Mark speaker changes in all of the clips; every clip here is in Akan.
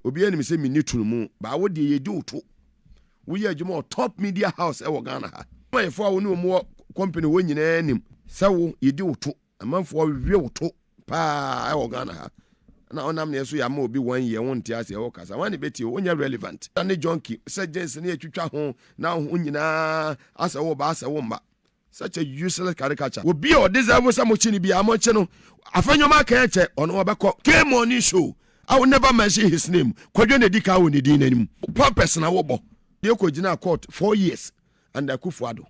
Speaker 1: obi ani me say me ni turumu ba wo de ye di oto wo ye adwuma top media house e wo Ghana ha my for wo ne mo company wo nyina anim say wo ye di oto amanfo we oto pa e wo Ghana ha na onam ne so ya ma obi 1 year won ti ase e wo kasa wan beti wo nya relevant na junkie say James ne atwitwa ho na ho nyina ase wo ba ase wo mba such a useless caricature obi o deserve some chini bi amoche no Afenyo ma kan che ono obekọ game on show I will never mention his name Kwadwo na dika wo ne din nanim purpose na wo bo de ko gina court 4 years and Akufo-Addo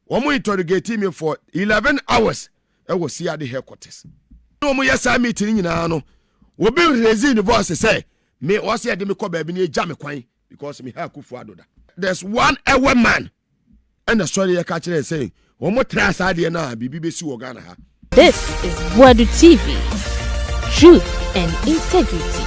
Speaker 1: omo interrogate me for 11 hours e wo see ade headquarters no mo yesa meeting nyina no obi raise the voice say me o say de me ko ba bi na eja me kwan because me ha Akufo-Addo da there's one ewe man and the story you catch it saying omo trust ade na bibi be si wo Ghana ha.
Speaker 2: This is Boadu TV, truth and integrity.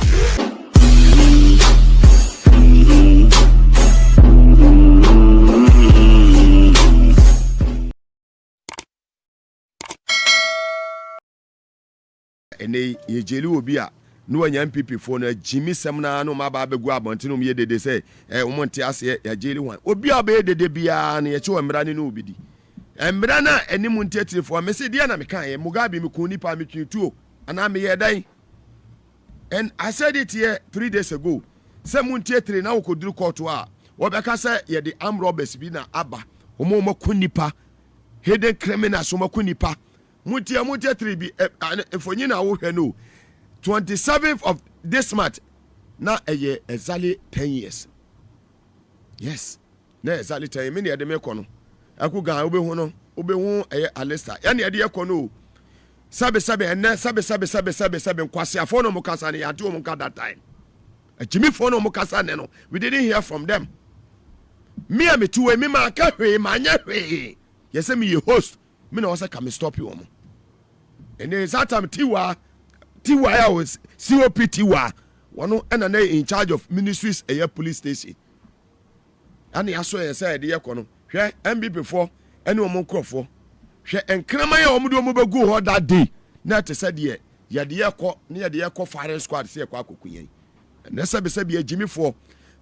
Speaker 1: Ene ye jeli obi a no anya MPP for na Jimmy Semna no ma ba begu abontinum ye dede say omonte ase ya jeli wan obi a be dede bia na ye che wamra ne no obidi embra na enimu ntetire for me se dia na me kan ye Mugabe me ko nipa me twituo ana me ye dan and I said it here 3 days ago say mu ntetire na wokoduru court a wo be ka say ye the armed robbers bi na aba omo ko nipa hidden criminals omo ko nipa mutia bi efonyi na wo hwe no 27th of this month na exactly 10 years yes na exactly 10 me na de me kono aku ga obehu no obehu alista ya na de kono sabe nkwase afo no mukasa ne yante o muka that time ajimi fo no mukasa ne no we didn't hear from them me am tuwe me ma ka hwe ma nya hwe yese me ye host me na wasa come stop you omo and there is that time tiwa was COP tiwa one and in charge of ministries police station and ya so say de yekono hwe MB before any omo krofo hwe enkrama ya omo do omo begu ho that day na te say de ya de yekọ firing squad se yekọ akokunyen na sabe agimifo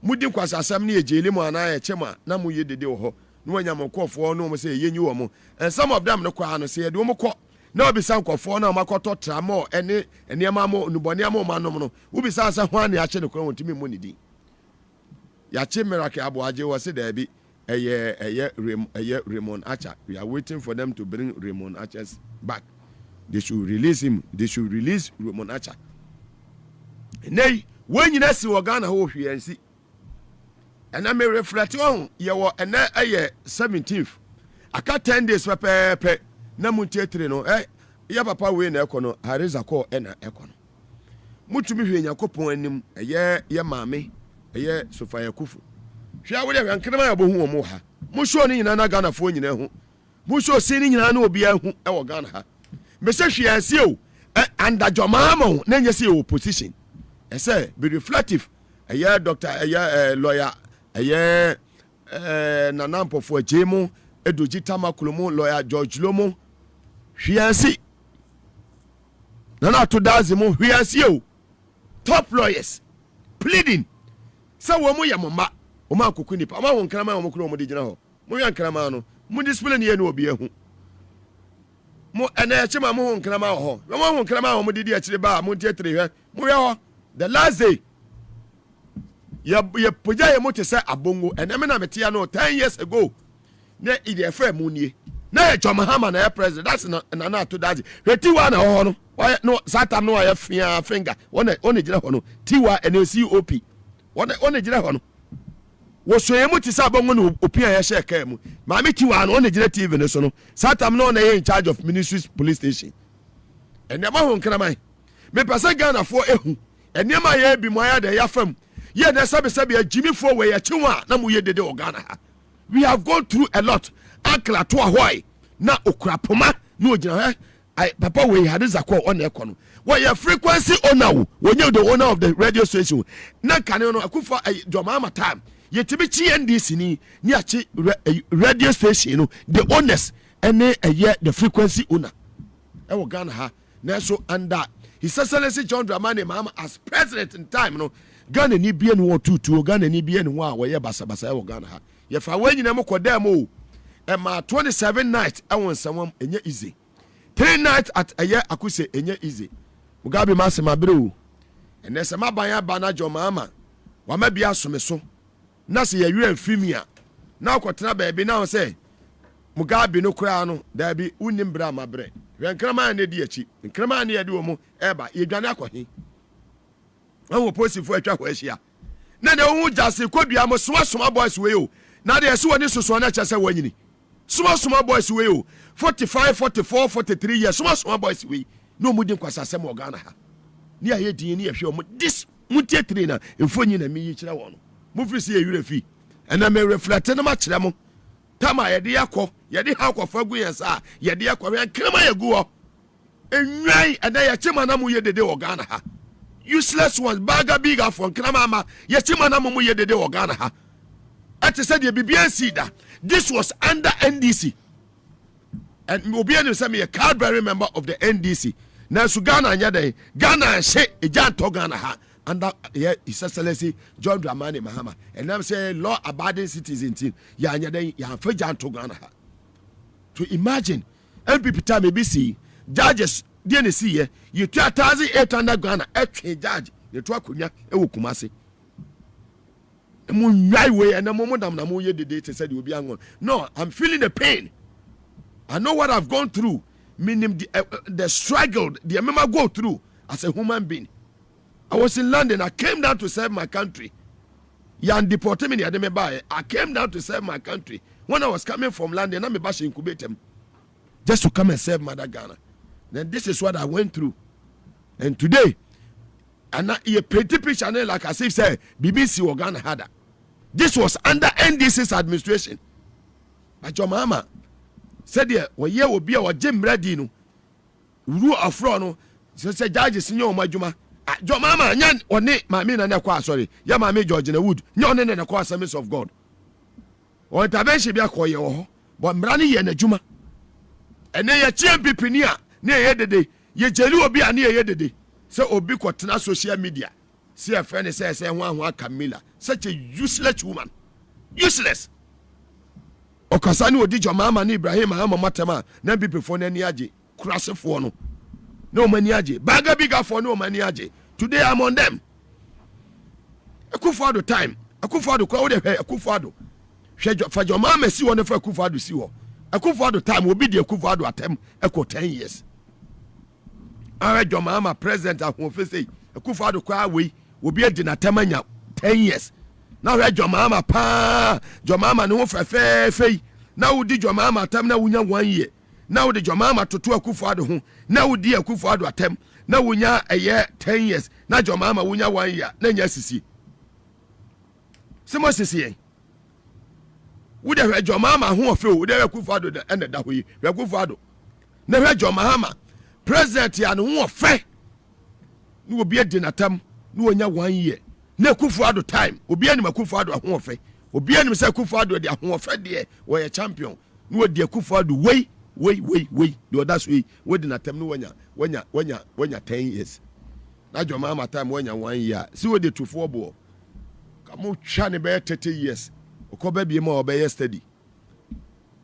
Speaker 1: mudi kwasa asam na ejele mu ana ya chema na mu yedede ho no anya mokofo no mo say yenyi wo mo and some of them no kwa no say de omo kọ na obisa nkofo na makoto tramo ene eniema mo nuboni ama ma no ubisa asa ho ana ya che ne kro wontimi mo nidi ya che miracle aboaje wo se da bi Raymond Acha. We are waiting for them to bring Raymond Acha back. They should release him. They should release Raymond Acha. Nay, when you see Ghana ho hwiansi. And I may reflect on your and 17th. Aka 10 days pepe na muntetre no ya papa we na ekono Hariza call na ekono. Mutumi hwe Yakopon anim ye maame Sofia Kufu. Hwa wo de hwankrema ya bohu omo ha. Mo show ni nyina na Ghana fo nyina hu. Mo show si ni nyina na obi ahu wo Ghana ha. Me se hwiansi o anda jomama na nyese opposition. Say be reflective. Doctor lawyer nanampo for jemo edoji tamakulumo lawyer George Lomo hwiansi nana to dazimo hwiansi o top lawyers pleading say wo mo yamma o ma kokuni pa ma won krama wo kuro mo de gina ho mo yan krama no mo discipline ye no obi ehu mo ena chema mo won krama ho mo won krama mo de di akire ba mo tietre hwe mo ya ho the last day ya poja ye mo te say abongo ena me na metia no 10 years ago na ide fa mu nie na John Mahama na president that's na to that tiwa na ho no no satan no ya finger one gina ho no tiwa NCOP one gina ho no wo so ye mo te say abongo no opia ya share ka mu ma me tiwa no one gina TV no so no satan no na ye in charge of ministries police station ena ma ho nkraman me pesa Ghana for ehu enema ye bi mo ya de ya fam ye na sabe Jimmy for we ya chiwa na mu ye dede o Ghana ha. We have gone through a lot akla to ahoy na okrapoma na ogina papa we had this call on ekono we your frequency owner when you the owner of the radio station na kan no akufa Jomama time ye tibi chi NDC ni achi radio station no the owners ene the frequency owner e wo Ghana ha na so under His Excellency John Dramani Mahama as president in time no Ghana ni bie no tutu Ghana ni bie no wa wo ye basa basa wo Ghana ha ye fa wa nyina mo koda mo e ma 27 night awon Nsawam enye easy 3 night at aye akuse enye easy Mugabe Maase mabre o ene se maban aba na jomama wa ma bia some so na se ye wer fimia na akotena ba bi na ho se Mugabe no kura no da bi unim bra mabre wenkrama na di achi nkrama na ye di wo mu eba ye dwane akɔhe wo posifo atwa ho ahia na de wo jase kodua mo soma boys we o na de ese woni soso na kyase wanyini soma boys we o 45 44 43 years soma boys we no mu din kwasa asem Ghana ha ni aye din ni ehwe o this mutie tire na emfonyi na mi yi kire wo no mu firi se yure fi ena me reflect na ma kire mo tama ye de yakɔ ye de ha akɔfa gu yensa ye de yakɔ we krema ye gu o enwai ena ye chema na mu ye dede wo Ghana ha useless ones baga bigger for krama ye chema na mu ye dede wo Ghana ha at said ye bibia sida this was under NDC and obianu say me a card-bearing member of the NDC na su Ghana anya dey Ghana she ejanto Ghana ha under His Excellency John Dramani Mahama and I'm say law abiding citizen team ya anya dey ya fa janto Ghana ha to imagine MPP time be see judges dey na see ye you 2800 Ghana etwe judge ye to akonya e wo Kumase no, I'm feeling the pain. I know what I've gone through, meaning the struggle, the remember go through as a human being. I was in London. I came down to serve my country. I came down to serve my country. When I was coming from London, I'm about to incubate them just to come and serve Mother Ghana. Then this is what I went through. And today, and a pretty picture like I say BBC or Ghana had that. This was under NDC's administration. But your mama said, "Yeah, well, yeah, will be our Jim Redino, rule of Frono." So said, "Judges, no, my Juma, your mama, yan or ne, my mean and a sorry, ya my George in the wood, yon and a quasamis of God." Or intervention be a coyo, but Mrani and a Juma. And then your champion pinia, near the day, ye jelu be a near the day. So ubiquitous social media. See a friend says, one Camilla, such a useless woman. Useless. Okasani wo did your mama and Ibrahim and Matama, then be before Niaji, crass for no. No maniaji, bagger bigger for no maniaji. Today I'm on them. A kufado time. A kufado crowd a kufado. For your mama, see one of a kufado see. A kufado time will be the kufado attempt echo 10 years. Alright, your mama president at home say a kufado cry we will be a dinner 10 years. Now read your mama pa your mama no for fair. Now did your mama tamna wunya 1 year. Now did your mama to a kufado home. Now dear kufado attempt. Now wunya a year 10 years. Now your mama wunya 1 year. Then yes see. Some see. Would have read your mama who feel would have kufado the end of that way. We are kufado. Never read your mama. President ya no fe no obi adina tam no onya 1 year na Akufo-Addo time obi anim Akufo-Addo ho fe obi anim say Akufo-Addo de ho fe de we are champion no odi Akufo-Addo wey the others we dina tam no wanya 10 years na jo mama time wanya 1 year see we dey to for ball kamo twa ne be 30 years okoba bi ma oba yesterday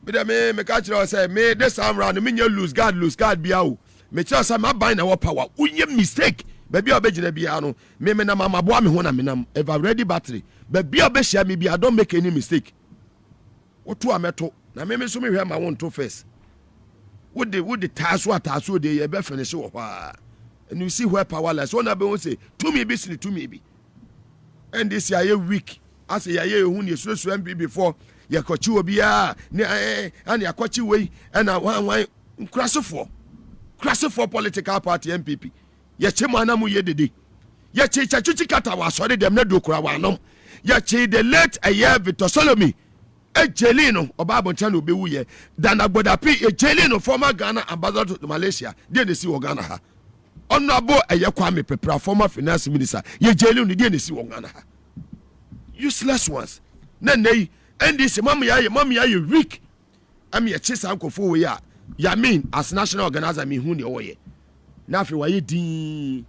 Speaker 1: me catch you say me this time round me lose guard bia o me tell say my buy na what power unye mistake baby obegina bia no me na mama boa me ho na me nam ever ready battery baby obehia me bia don't make any mistake what to ameto na me so me hwe ma won to first would the taso de ye be finish wo hwa and you see where powerless one be won say to me be and this year week as ye hu ne so MB before ye kochi obi a ne and ye kochi we and wan crash for political party MPP ye chema na mu ye dede ye chichi kata wa sori dem na dokura wa nom ye chi the late aye Victor Solomi ejelino obaboncha na obewu ye dan agbodapi ejelino former Ghana ambassador to Malaysia dey dey see wo Ghana ha honorable aye Kwame Pepra former finance minister ye jelino dey dey see wo Ghana ha useless ones na nei and this mama ya weak am ye chisa ankofo we ya mean as national organizer me hu ne oye na afi waye din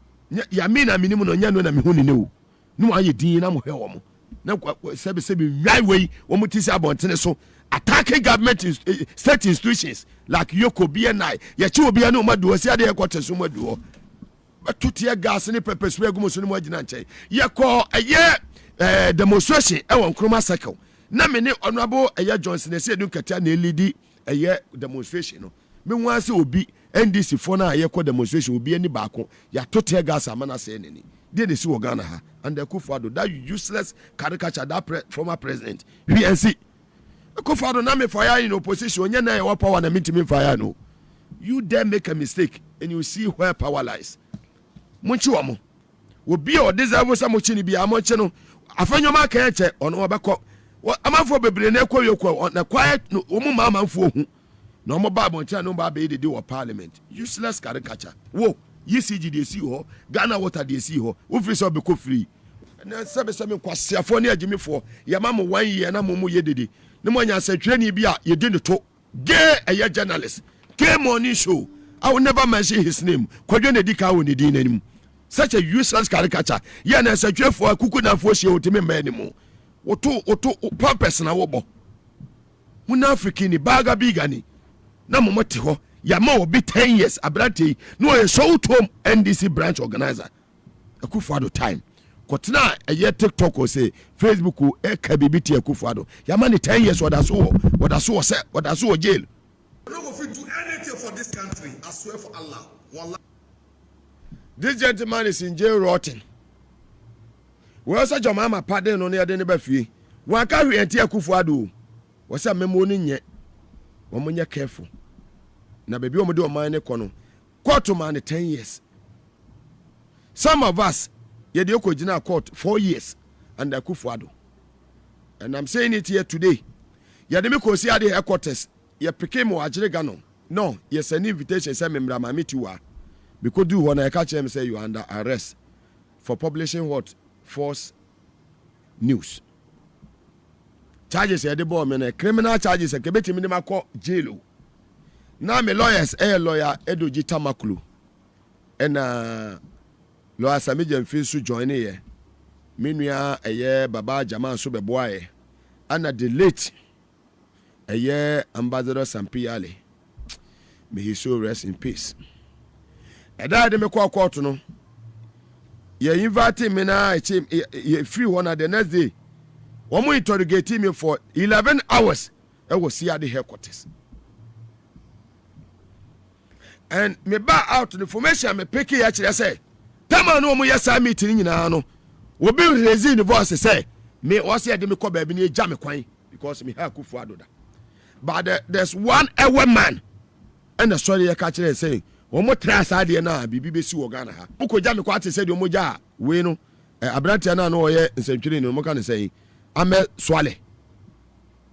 Speaker 1: ya mean na minimum no nya no na me hu ne o no aye din na mo hwe wo mo na sebi right way wo mo tisi abontene so attacking government state institutions like Yoko BNI ye chi obi na o madu osi ade ekote so madu batutie gas ni pepper spray gumo so ni mo agina nche ye ko eye demonstration e won Nkrumah circle na me ne honorable eye Johnson ese edu katia na elidi eye demonstration no me nwa se obi NDC for na ye ko demonstration obi ani baako ya totie gas amana se neni dey see Ghana ha and the Kufado that useless caricature that former president VNC Kufado na me fire in opposition onye na your power na me fire no you dare make a mistake and you see where power lies munchi wamo obi o deserve some chini bi amoche no Afenyo ma kan che ono obekọ amafo bebre na ekọ yekọ na quiet no omu ma amanfo hu na omo ba abontia no ba be dey wo parliament useless caricature wo UCG dey see ho Ghana water dey see ho wo free so be ko free na sebe kwasiafo ne agimifo ya ma mo 1 year na mo ye dede ne mo nya satwani bi a ye di ne to gay a journalist gay morning show I will never mention his name Kwadwo na dika wo ne din nanim such a useless caricature ya na satwefo akuku na fo hie otime ma animu oto purpose na wo bo munafiki ni baga bigani na mo mote ho ya ma obi 10 years abrante no ye so tom NDC branch organizer Akufo-Addo time kotena eye TikTok o say Facebook o e ka bibiti Akufo-Addo ya ma ni 10 years wadaso jail.
Speaker 3: I'm not going to do anything for this country. I swear for Allah. Wallah.
Speaker 1: This gentleman is in jail rotting. We also Jomama pardon on the other neighbor fee. One carry and tear Akufo-Addo. Was a memoning yet. One you're careful. Now, baby, I'm doing mine. Quarter man 10 years. Some of us, ye the Okojina court 4 years under Akufo-Addo. And I'm saying it here today. Ya demi ko si ade headquarters. Ye peke mo ajire gano. No, yes an invitation say memra mamiti wa. Because do when I catch him say you are under arrest for publishing what? False news. Charges ya de bo me criminal charges e kebeti mi ma ko jail. Na me lawyers lawyer Edoji Tamakulu. And lawyer Samijem Finsu join here. Minua Baba Jama so be boy. And the late Ambassador Sampi Ali. May he so rest in peace. And that me call court no. You invite me na free one the next day. One more interrogate me for 11 hours. I was see at the headquarters. And me back out the information me pick it actually say. Tama no mo yesa meeting nyina no. We be raising the voice say me was here me call baby ni jam kwan because me have Akufo-Addo da. But there's one ewe man and the story you catch it saying omo trust ade na bibi be si wo Ghana ha. Uko jam kwa te say de omo ja we no abrantia na no ye nsentwiri no mo kan say ame swale.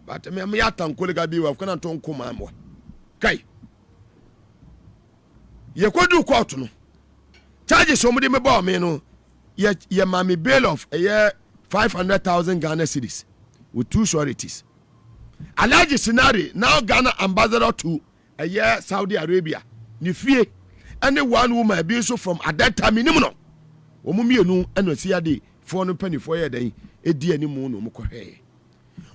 Speaker 1: But me atankole ga bi wa kana ton koma mo. Kai. Ye kodu court no. Charges somebody me ba me no. Ye mami bail of a year 500,000 Ghana cedis with 2 sureties. Alleged scenario now Ghana ambassador to a year Saudi Arabia. Ni fie any one woman be so from at that time minimum no. Omumienu eno sia de 424 year den edi animu no mokɔhwe.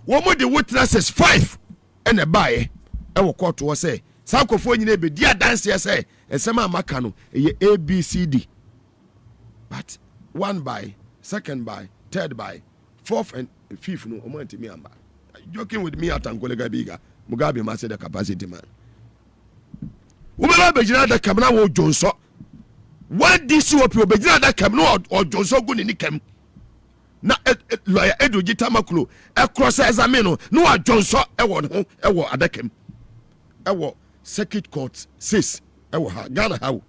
Speaker 1: Womo the witnesses 5 and a buy e wo court wo say sankofo nyina be dia dance say esema amaka no e ABCD. But 1 by, 2nd by, 3rd by, 4th and 5th no omo antimi amba. Joking with me at Angolega Biga, Mugabe Maase the capacity man. Umela bejina da kamna wo Jonso. One DCOP bejina da kamna or Jonso guni ni kem. Na lawyer Edoji Tamakulu e cross examine no a Jonso e wo ho e wo adakem. E wo circuit court 6 e wo ha Ghana how.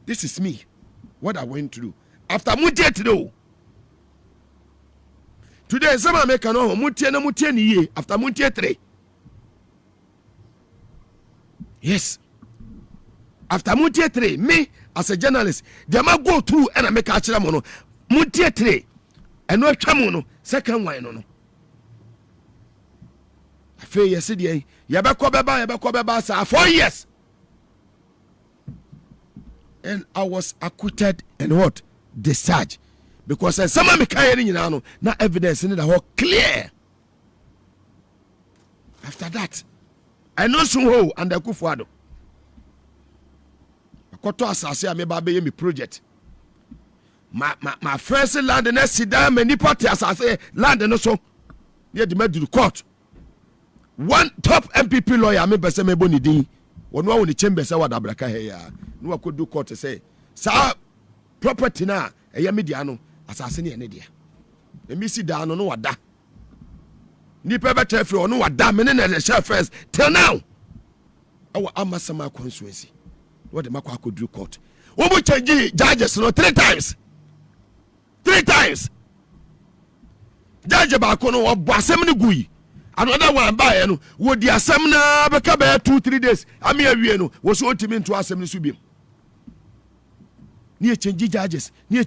Speaker 1: This is me. What I went through. After mutie today. Today, some American no mutie ni ye. After mutie 3. Yes. After mutie 3, me as a journalist, they might go through and I make a chira mono. Mutie 3. And no chamono. Second one no. I feel yesterday. Yabako beba sa 4 years. And I was acquitted and what? discharge because some me carry ni nyina no na evidence ni da ho clear. After that I know so ho and Akufo-Addo akoto asase a me ba be me project my first land na sida me ni party asase land no so near the middle court. One top MPP lawyer me bese me boni din wono wo ni chamber say wada braka he ya no akodu court say sa property na eya media no asase ne ene dia emi si da no wada ni pebe traffic ono wada me ne na share first till now awa amasama constituency what the makwa akodu court wo mo change judges no 3 times judge ba ko no wo asem ne gui another one by no wo di asem na be ka be 2-3 days ami awie no wo so otimi nto asem ne so biem ni change judges ni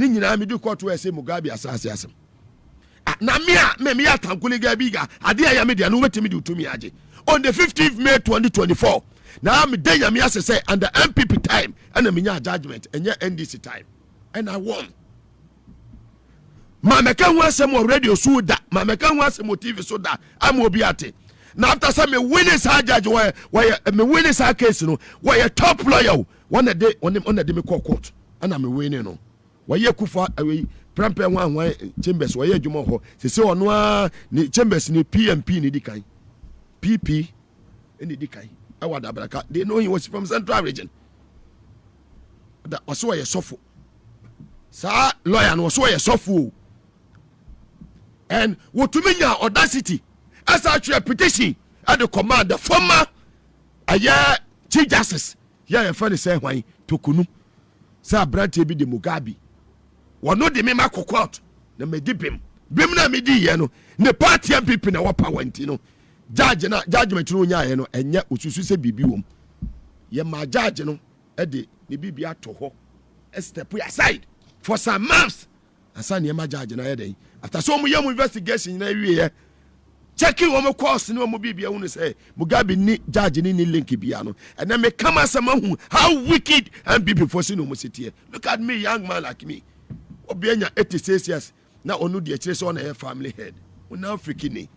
Speaker 1: nyina me di court we say Mugabe asase asem na me ya tankuli ga biga ade ya me dia no wetimi di utumi age on the 15th May 2024 na me dey ya me say under MPP time and me nya judgment enye NDC time and I won. Mameka hu asem o radio so da mameka hu asem o TV so da am obi ate na after some me winning sa judge why me winning sa case no why top lawyer one day me court and am winning no why kufa away prampe wan chambers why adwuma ho se ono a ni chambers ni PMP ni dikan PP ni dikan awada braka they know he was from Central region that also why sofo sa lawyer no so why sofo. And what to mean audacity as actually a petition at the command the former Chief Justice ya friend say why to kunu sa brante bi de Mugabe wono de me makokot na me di bim na me di ye no ne party MPP na wa power nti no judgment no nya ye no enye osusu se bibi wom ye ma judge no e de ne bibi ato ho step aside for some months asa ne ma judge na ye dey after so mu yam investigation na wie checking wo course ni wo bibia hu say Mugabe ni judge ni link bia no and then me come as a man how wicked and people for no mo sitie. Look at me, young man like me obianya 86 years na onu de kire so na your family head una freaking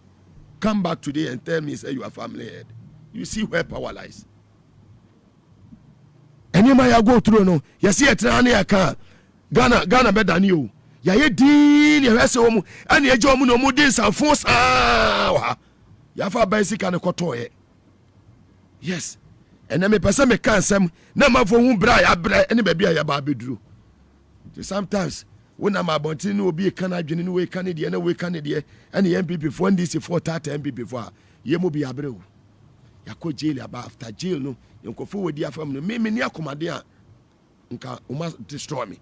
Speaker 1: come back today and tell me say you are family head. You see where power lies. Anybody ya go through no you see etra na ya kan Ghana better than you. Ya ye din ya hwese wo mu ane eje wo mu no mu din sanfo saa ya fa basic ane kotoye. Yes, ene me pese me kan sem na mafo hu bra ya bra ene ba bia ya ba beduru. Sometimes when am abontin no obi kan adwene no we kan de na we kan de ene MPP for NDC for 30 MPP for ye mo bi abrewu ya ko jail aba after jail no yonkofo wodi afam no me ni akomade a nka o ma destroy me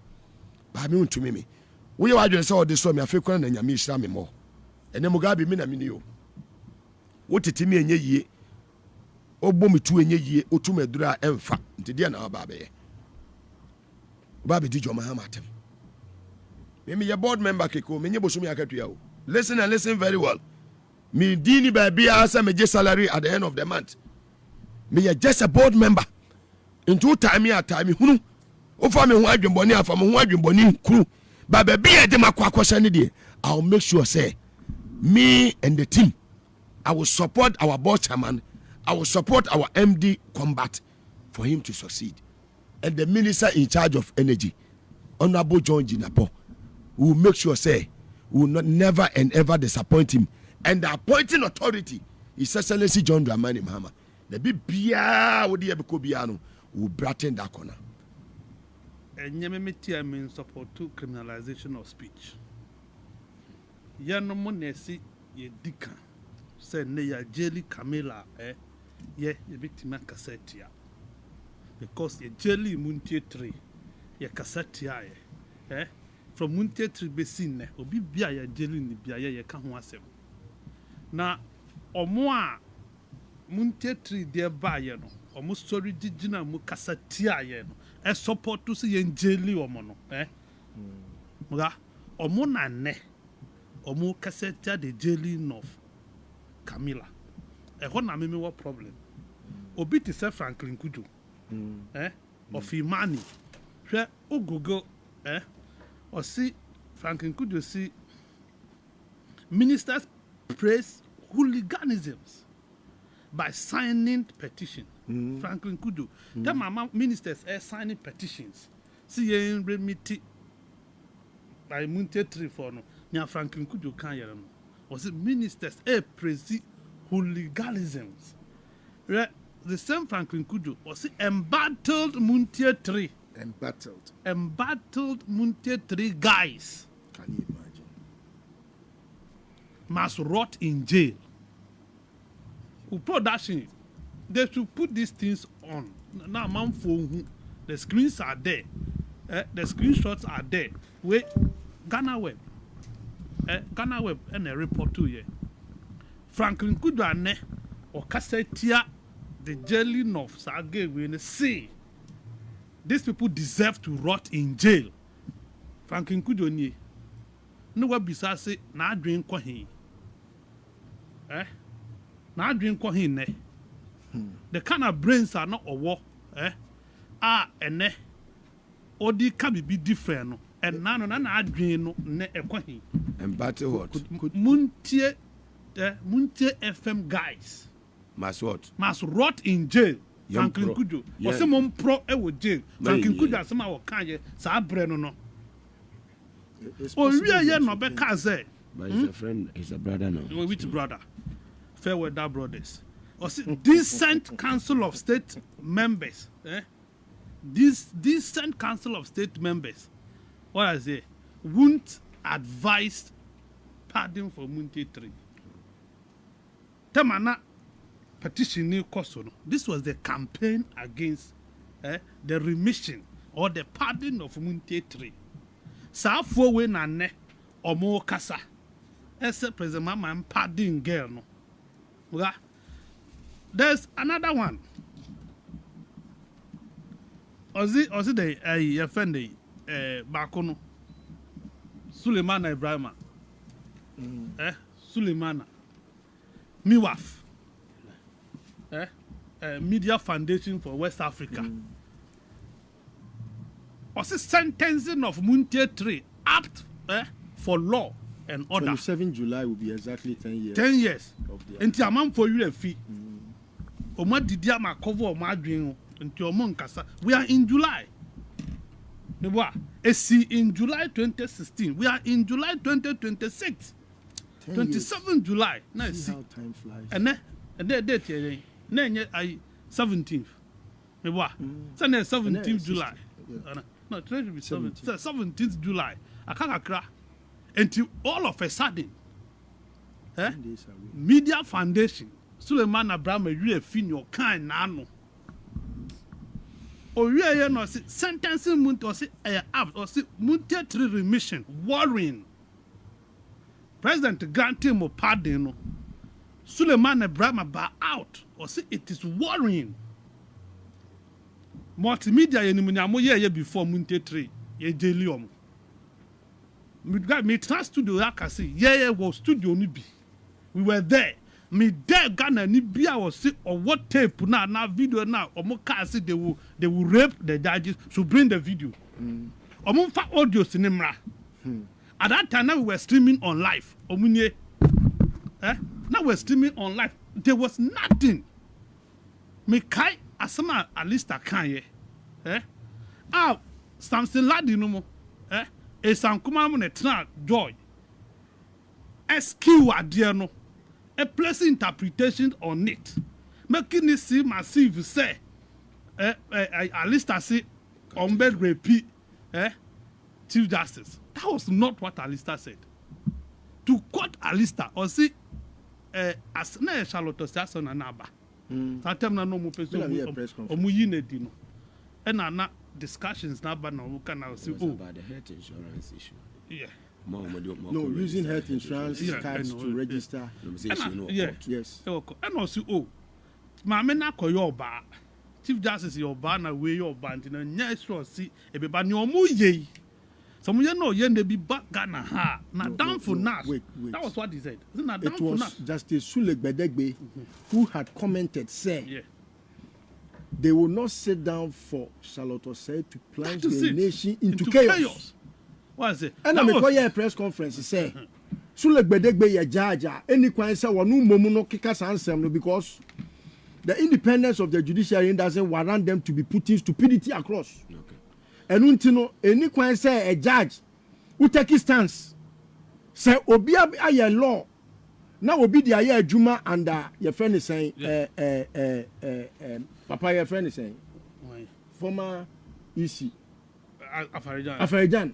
Speaker 1: ba me untumi me we you adwene say o destroy me afekwana na nyame hira me mo ene Mugabe me na me ni o wotitimi enye yie obom tu enye yie otumadura emfa ntide na ba be ye ba be dijo mahamatem me ye board member keko me nye bosumi akatua o listen and listen very well. Me dini ba bia asa me je salary at the end of the month. Me ye just a board member into time ya time hunu ofa me ho adwemboni afa me ho adwemboni kru ba ba bia de makwa ne de I'll make sure say me and the team I will support our board chairman, I will support our MD combat for him to succeed, and the minister in charge of energy Honorable John Jinapo will make sure say we will not never and ever disappoint him, and the appointing authority is Excellency John Dramani Mahama. The bia wodi e beko bia no will brighten that corner.
Speaker 4: Enyemeti I mean support to criminalization of speech. Ya no mo nesi ye dika say ne ya jeli Camilla ye victim cassette ya because ye jeli muntie 3 ye cassette ya from muntie 3 besin ne obi bia ya jeli ni bia ye ka ho asem na omo a muntie 3 de ba ye no omo story digina mu cassette ya ye no e support to say ye jeli omo no muga omo na ne omo cassette de jeli of Camilla na me what problem obi ti say Franklin Kwadwo of Imani hwɛ o Google or see Franklin Kwadwo see ministers praise hooliganisms by signing petition. Franklin Kwadwo. Tell my ministers signing petitions. See ye remedy by Munte 3 for no. Nya Franklin Kwadwo can yere no. Or see ministers praise hooliganisms. The same Franklin Kwadwo or see embattled Munte 3. Embattled Munte 3 guys.
Speaker 1: Can you imagine?
Speaker 4: Must rot in jail. Who production? They should put these things on. Now, man, the screens are there. The screenshots are there. Wait, Ghana Web. Ghana Web and a report too. Franklin Kwadwo or Kassetia, the jailing of Sage, we say these people deserve to rot in jail. Franklin Kwadwo ni. No what bisa say na drink kwa hin. Na drink kwa hin ne. The kind of brains are not owo ene odi ka be different no and na no na adwen no ne ekwa hin.
Speaker 1: And battle what?
Speaker 4: Muntie FM guys
Speaker 1: Must what?
Speaker 4: must rot in jail. Franklin Kwadwo o se mom pro e wo jail. Franklin Kwadwo asema wo kan ye sa bre no no. Oh, we are here no be kaze.
Speaker 1: But he's a friend, he's a brother now.
Speaker 4: Which brother? Fair weather brothers. Or see, decent Council of State members. This decent Council of State members. What I say? Won't advise pardon for Munte 3. Temana petition ni koso no. This was the campaign against the remission or the pardon of Munte 3. Sa fo we na ne omo kasa. Ese President Mama pardon girl no. Oga. There's another one. Ozi the your friend Bakono. Suleimana Ibrahima. Suleimana. Miwaf. Media Foundation for West Africa. Ozi sentencing of Munte 3 apt for law and order.
Speaker 5: 27 July will be exactly 10 years.
Speaker 4: 10 years.
Speaker 5: And
Speaker 4: Enti amam for you a fee. Omo didia ma cover o ma adwen nti omo nkasa. We are in July. Neboa, esi in July 2016. We are in July 2026. 27 July. Na
Speaker 5: see
Speaker 4: see.
Speaker 5: how time flies.
Speaker 4: And then date here. Na nye ay 17th. Neboa. Say na 17th July. No, it should be 17th July. Akakakra. Until all of a sudden,
Speaker 5: 10 days away.
Speaker 4: Media Foundation, Suleiman Abraham, you Afenyo kind nano. Or you know, sentencing Munte or say or say Munte 3 remission, worrying. President grant him a pardon. Suleiman Abraham bar out or say it is worrying. Multimedia yenimunyamu ye before Munte 3 ye jelium. Me trust studio yakasi yeah was studio ni bi. We were there. Me there Ghana ni bi I was see or what tape na video now omo ka say they will rape the judges to bring the video. Omo fa audio cinemra. At that time now we were streaming on live. Omunye now we're streaming on live. There was nothing. Me kai asama alista kan ye. Samson Ladi no mo. Esan kuma mo ne tena joy. SQ adeɛ no. A place interpretation on it. Making it seem massive say. Alista say Ombed repeat. Chief Justice. That was not what Alista said. To quote Alista or say as na Charlotte Sasson anaba. Tatem na no mo person omu yi na di no. Na discussions now but now can now see
Speaker 1: about the health insurance issue.
Speaker 4: Yeah.
Speaker 5: No, using health insurance cards to register.
Speaker 4: Yes. And also Mama na koyo ba. Chief Justice your ba na we your band na nya sure see e be ba ni omu ye. Some you know ye be back Ghana ha. Na down for nas.
Speaker 5: Wait.
Speaker 4: That was what he said. Isn't that down
Speaker 5: it
Speaker 4: for
Speaker 5: was
Speaker 4: nas?
Speaker 5: Justice Sule Gbedegbe who had commented say they will not sit down for Charlotte Osei to plunge
Speaker 4: That is
Speaker 5: the
Speaker 4: it.
Speaker 5: nation into chaos.
Speaker 4: What is it?
Speaker 5: And I'm a press conference say, Sule Gbedegbe ye jaja, any kwan say wanu momu no kika sansem no because the independence of the judiciary doesn't warrant them to be putting stupidity across. Okay. And untino, any kwan say a judge who take his stance, say obi aye law, now obi di aye adwuma under your friend is saying, Papa your friend is saying, former EC. Afenyo.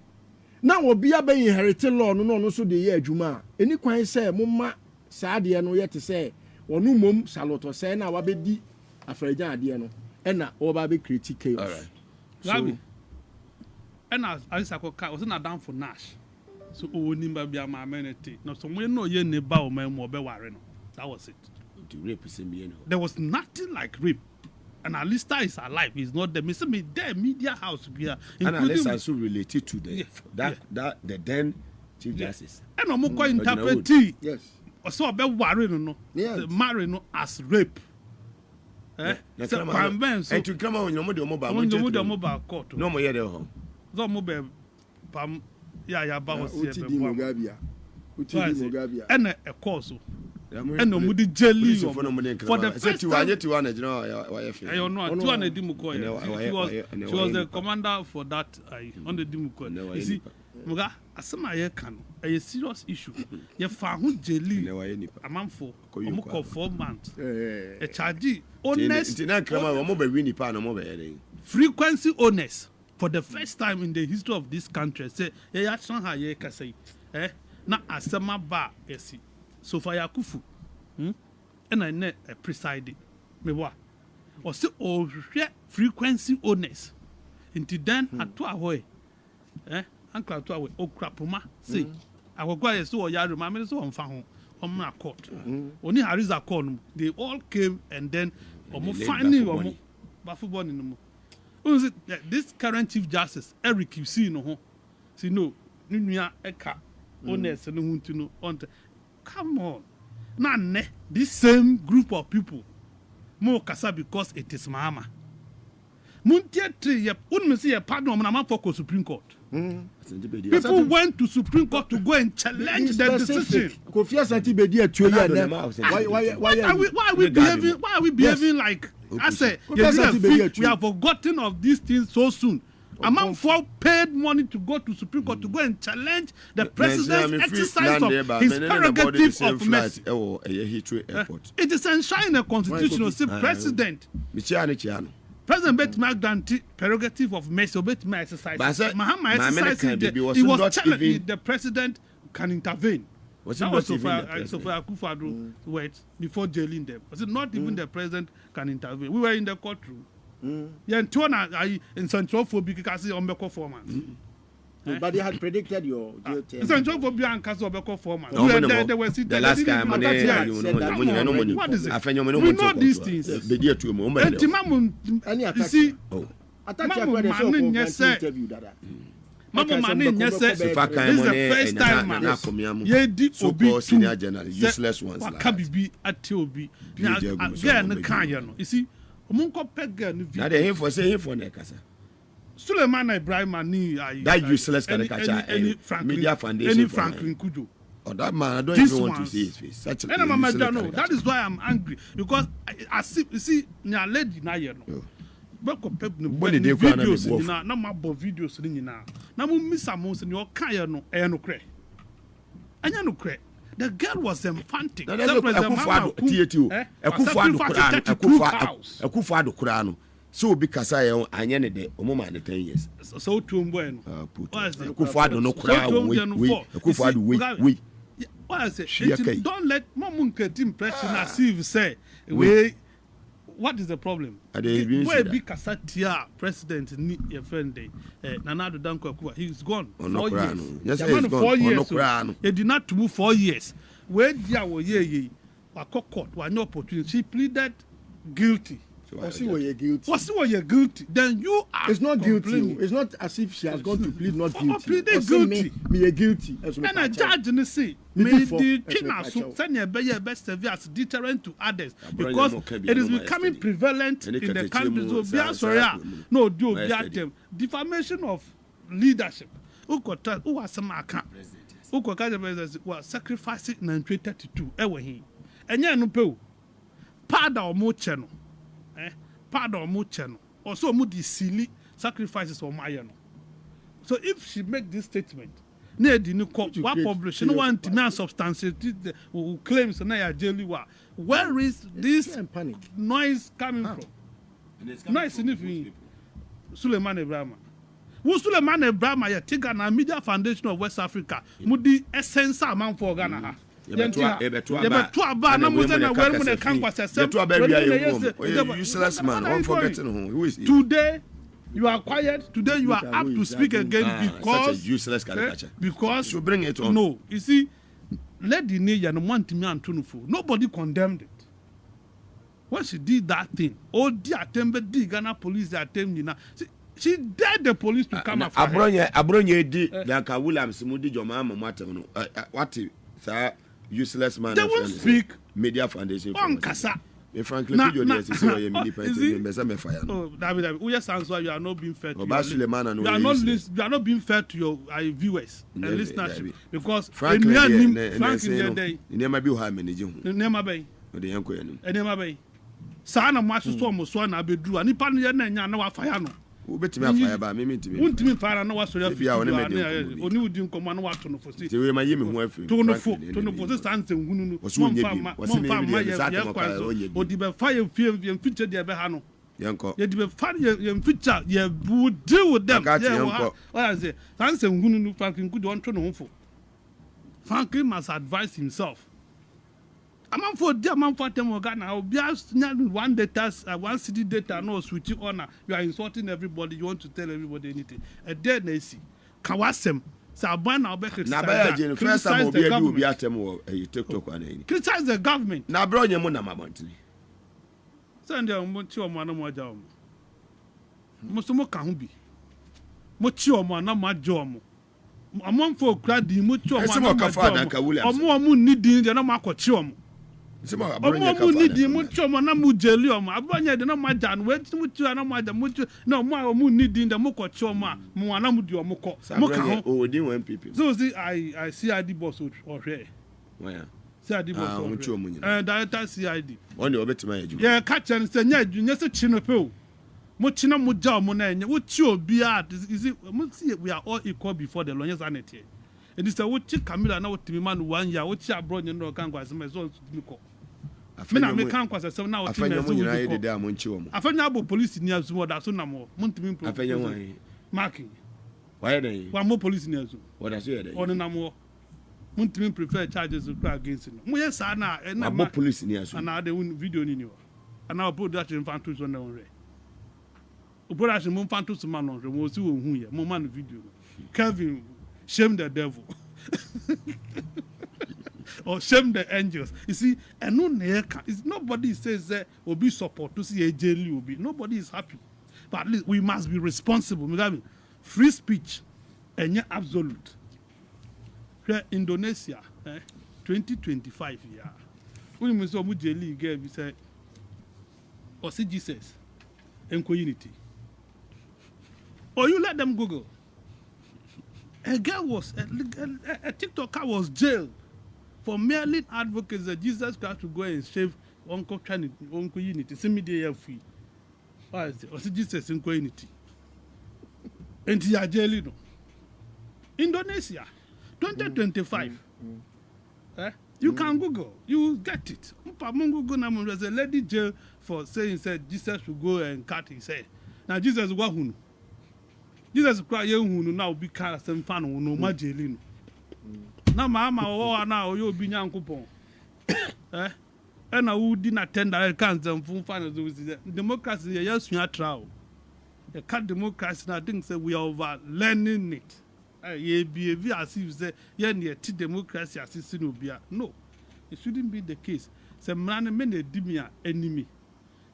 Speaker 5: Now obi abe inherit law no so de ye adwuma. Any kwan say mumma saa de no yet say wonu mom saloto say na wa be di Afenyo ade no e na wo ba be create chaos.
Speaker 1: All right.
Speaker 4: Gabi. And as I was not down for Nash. So nimba be my amenity. No, so we know ye neighbor or man more be worry no. That was it.
Speaker 1: To rape me.
Speaker 4: There was nothing like rape. And Alista is alive. He's not there. Mr. Me there media house be here.
Speaker 1: And Alista also related to the the then Chief Justice.
Speaker 4: And no more interpret
Speaker 5: Yes.
Speaker 4: So be worry no.
Speaker 5: Yes.
Speaker 4: Marry no as rape.
Speaker 1: And to come on your mobile court. No more here.
Speaker 4: So mobile pam ya ba was here.
Speaker 5: Mugabe. Mugabe.
Speaker 4: And a course. And no mudi jelly for the first time. I don't know. 200 Dimuko. She was the commander for that on the Dimuko. You see, Muga, asema ye can a serious issue. You found jelly a month for 4 months. A charge honest frequency honest for the first time in the history of this country. Say, yeah, Shanghai ye can say, na asema ba esi. So for Yakufu, and I net a presided. Me what? Or say, oh, frequency honest. Until then, at 2 away, Uncle 2 away, oh, crapuma, say, I will go so yard, my minister on Fahon, on my court. Only Hariza corn, they all came and then, almost finally, Bafu in the mo. Who is it? This current Chief Justice, Eric, you see, no, see, no, Nunia Eka, honest, and who to know on. Come on. Now, this same group of people, more kasa because it is mama. Muntiatri, yep, wouldn't see a partner on for Supreme Court. People went to Supreme Court to go and challenge the decision. Why are we behaving like I say? We have forgotten of these things so soon. Among 4 paid money to go to Supreme Court to go and challenge the president's exercise of his prerogative of mercy. It is enshrined in the constitution. President bet my grant prerogative of mercy. Bet my exercise. Mahama exercise. He was challenged. The president can intervene. That was so far Akufo-Addo wait before jailing them. Was it not even the president can intervene? We were in the courtroom. Yeah, in Central Phobia because on Beko 4 months.
Speaker 5: But they had predicted your jail term.
Speaker 4: Central Phobia and Castle Beko 4 months. They were sitting
Speaker 1: the last time.
Speaker 4: What is it? We know these things. And Timamun, you see, Mamu Manin, yes, this is the first time, man. Ye did Obi
Speaker 1: senior journalist, useless ones.
Speaker 4: Kabibi at Obi. Now, again, Kayano. You see, Munko Pega.
Speaker 1: Now they him for saying for Nekasa.
Speaker 4: Suleiman Ibrahim Ani.
Speaker 1: That useless caricature. Any media foundation.
Speaker 4: Any Franklin Kujo.
Speaker 1: Oh, that man, I don't even want to see his face. Such a
Speaker 4: that is why I'm angry. Because I see, Nya lady na yeno. Beko pep no videos ni na mabo videos ni na na mo misa mo se ni o kan ye no e no kre anya no kre the girl was emphatic.
Speaker 1: Akufo-Addo kura no so obi kasa ye anya ne de omoma ne 10 years
Speaker 4: so tuombo no
Speaker 1: Akufo-Addo no kura we Akufo-Addo we
Speaker 4: what I say don't let mom get impression as if say we. What is the problem? Where be Kasatia president ni your friend Nana Addo Dankwa Akufo? He's gone. 4 years.
Speaker 1: Yes, he's gone. 4 years.
Speaker 4: He did not move 4 years. Where dia wo ye wa court wa no opportunity. She pleaded guilty
Speaker 5: Or see what you're guilty.
Speaker 4: Was what you're guilty. Then you are.
Speaker 5: It's not guilty.
Speaker 4: complaining.
Speaker 5: It's not as if she has gone to plead not
Speaker 4: Oh,
Speaker 5: guilty.
Speaker 4: pleaded
Speaker 5: Or say
Speaker 4: guilty.
Speaker 5: Me a guilty.
Speaker 4: And a judge in the sea
Speaker 5: Me
Speaker 4: may
Speaker 5: before,
Speaker 4: the
Speaker 5: that's
Speaker 4: China
Speaker 5: what I
Speaker 4: so
Speaker 5: tell.
Speaker 4: send your best severe as deterrent to others
Speaker 6: Brother,
Speaker 4: because
Speaker 6: more can be
Speaker 4: it is
Speaker 6: no
Speaker 4: becoming
Speaker 6: yesterday.
Speaker 4: prevalent
Speaker 6: Any
Speaker 4: in the
Speaker 6: can
Speaker 4: country.
Speaker 6: take
Speaker 4: So
Speaker 6: you
Speaker 4: be
Speaker 6: more,
Speaker 4: sorry,
Speaker 6: sir,
Speaker 4: no do be
Speaker 6: yesterday.
Speaker 4: them defamation of leadership. Who was some account? Who was sacrificing 1932? And yeah, no pay. Pardon or more channel. Pardon or more channel. Also, moody silly sacrifices for my. So if she make this statement, near the new court,
Speaker 5: you
Speaker 4: what
Speaker 5: create
Speaker 4: publish, no
Speaker 5: chaos
Speaker 4: one
Speaker 5: of
Speaker 4: to me substantiate who claims na ya jail wa. Where is this
Speaker 5: and panic.
Speaker 4: noise coming from? Noise in Suleiman Ibrahim. Who Suleiman Ibrahim ya Tiga na Media Foundation of West Africa. Mudi essence amount for Ghana ha. Yebetu aba na mo say na where mo na kan kwasesem.
Speaker 1: Useless man. Don't forget who is he?
Speaker 4: Today you are quiet. Today you are up to speak again because
Speaker 1: such a useless caricature.
Speaker 4: Because
Speaker 1: You bring it on.
Speaker 4: No, you see, let the nation and want me and Tunufo. Nobody condemned it. When she did that thing, all the attempt, the Ghana police, the attempt, she dared the police to come after her.
Speaker 1: Abronye di Danka Williams Mudi Joma Mamato. What sir useless man.
Speaker 4: They won't speak.
Speaker 1: Media Foundation.
Speaker 4: On Kasa.
Speaker 1: Frankly, you are fire.
Speaker 4: Oh, David, we just answer you are not being fair to
Speaker 1: You
Speaker 4: are not being fair to your viewers and listeners because
Speaker 1: Frankly,
Speaker 4: Frankly,
Speaker 1: never be how many you.
Speaker 4: never be.
Speaker 1: The young
Speaker 4: Never be. Sana masu so mo so na bedru ani pa no ye na nya na wa fire no
Speaker 1: who bet me fire ba me to me.
Speaker 4: Won't me fire na wa so ya fi
Speaker 1: Oni
Speaker 4: udi nkomo na wa to no fo si
Speaker 1: Ti we ma yemi ho afi.
Speaker 4: to no fo se sanse nhunu no mo fa ye kwa so odi be fire fie mfiche de be ha no
Speaker 1: Yanko.
Speaker 4: ye di be fire ye mficha ye would deal with them
Speaker 1: Yanko.
Speaker 4: I say sanse nhunu no Franklin could want to no ho fo Franklin must advise himself. I'm for them Ghana. I'll be one data, one city data, no switch on. You are insulting everybody. You want to tell everybody anything. A dead Nancy. Kawasem. Saban I'll be criticized.
Speaker 1: First time will be a atem you TikTok one.
Speaker 4: Criticize the government.
Speaker 1: Now bro your money mountain.
Speaker 4: Send them much or more job. Musumo Kahubi. Much or more, not my job. Among folk cried the much or more needing the Namako Chom. Omo ni di mu chomo na mu jeli omo abanya de na ma jan we mu tu na ma da mu tu na mo a mu ni di da mu ko chomo a mu na mu di omo ko mo ka ho
Speaker 1: o di one people
Speaker 4: so see I CID boss or hwe
Speaker 1: where
Speaker 4: CID boss
Speaker 1: mu chomo nyina
Speaker 4: director CID
Speaker 1: one dey obetima aju
Speaker 4: yeah catch and say nya aju nya se chi no pe o mo chi na mu ja omo na nya wo chi obi a is it mo see we are all equal before the law nya sanity and this wo chi Camila na wo timi man 1 year wo chi abro nya no kan kwase me so mi ko me na me kan kwase se na wo timi na so wo Afenyo abo police ni azu mo da so na mo ntimi pro
Speaker 1: Afenyo wan
Speaker 4: marking
Speaker 1: why dey
Speaker 4: wa mo police ni azu
Speaker 1: what does you dey
Speaker 4: on na mo ntimi prefer charges to against no mo yes na na
Speaker 1: ma police ni azu
Speaker 4: na the video ni o ana o production fantos on na onre o production mo fantos man on re mo si wo hu ye mo man video Kevin shame the devil or shame the angels. You see, and no nobody says that obi support to see a jail obi. Nobody is happy. But at least we must be responsible. Mugabe, free speech and yeah, absolute. Here Indonesia, 2025 year. When we saw jail again, we say, or see Jesus, and unity. Or you let them Google. A girl was a TikToker was jailed for merely advocates that Jesus Christ to go and save Uncle Trinity, Uncle Unity. Send me the free. Why is it? Or Jesus Uncle Unity. And he are jailed. Indonesia, 2025. You can Google. You get it. Google. There's a lady jail for saying said Jesus should go and cut his head. Now Jesus wahunu. Jesus cry hunu now be car some fan no ma jailino. Na mama o na o yo bi nyankopon na wo di na tender kan zam fun fan zo democracy ye yasua trial the cat democracy na think say we are over learning it ye be as if say ye na ti democracy asisi no bia no it shouldn't be the case say man me na di me enemy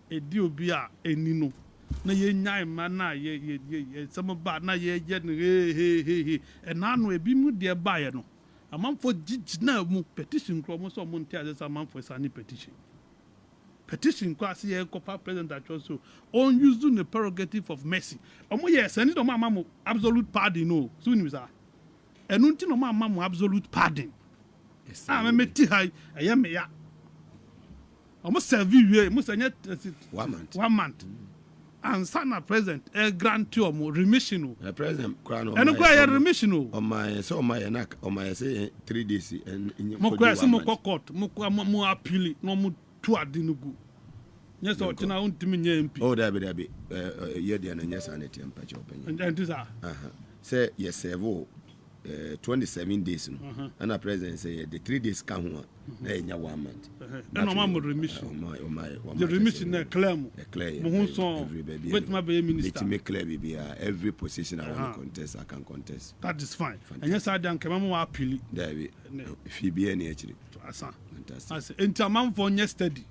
Speaker 4: edi obi a enino na ye nyai ma na ye some ba na ye no he enano ebi mu de ba ye no amanfo gigina mu petition kro mo so mo ntia ase amanfo sani petition kwa se ye kopa president atwoso on using the prerogative of mercy omo ye sani do ma mo absolute pardon no so ni sa enu nti no ma mo absolute pardon me meti hai eye me ya omo serve wie mo sanya 1 month and sana president grant you remission
Speaker 1: president crown
Speaker 4: enu kwa remission
Speaker 1: on my so my nak on my say 3 days and
Speaker 4: mo kwa se mo court mo appeal no mo to adinugu yes o tina untimi nya mp
Speaker 1: oh da be ye dia na nya sanity mpa che open
Speaker 4: and this
Speaker 1: say yes serve 27 days no and the president say the 3 days can ho na nya 1 month
Speaker 4: no ma remission the remission na claim mo hu so with my minister
Speaker 1: let me clear bibia every position I want to contest I can contest
Speaker 4: that is fine and yes I dan kema mo appeal
Speaker 1: there be fi bia na actually
Speaker 4: asa fantastic entaman for yesterday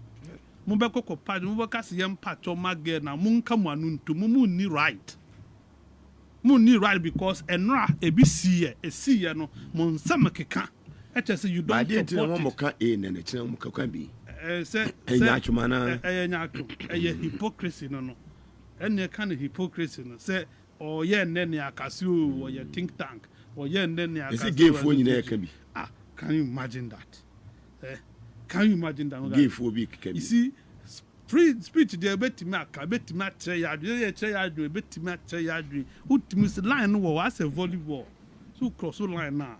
Speaker 4: mo be kokko pad mo be kase yem patcho mage na mo nka mo anu nto mo ni right because enra ebisi ye no mo nsam keka eche say you don't support
Speaker 1: mo ka na na kire mo ka kwa bi
Speaker 4: say
Speaker 1: enya atwuma na
Speaker 4: hypocrisy no ene kind of hypocrisy no say o ye nne akasi o ye think tank o ye nne akasi
Speaker 1: is it gay for nyina ka bi
Speaker 4: can you imagine that can you imagine that
Speaker 1: gay for bi ka bi
Speaker 4: you see free speech dey betimi aka betimi atre ya adu ye atre ya adu betimi atre ya adu utimi se line no wo as a volleyball so cross line na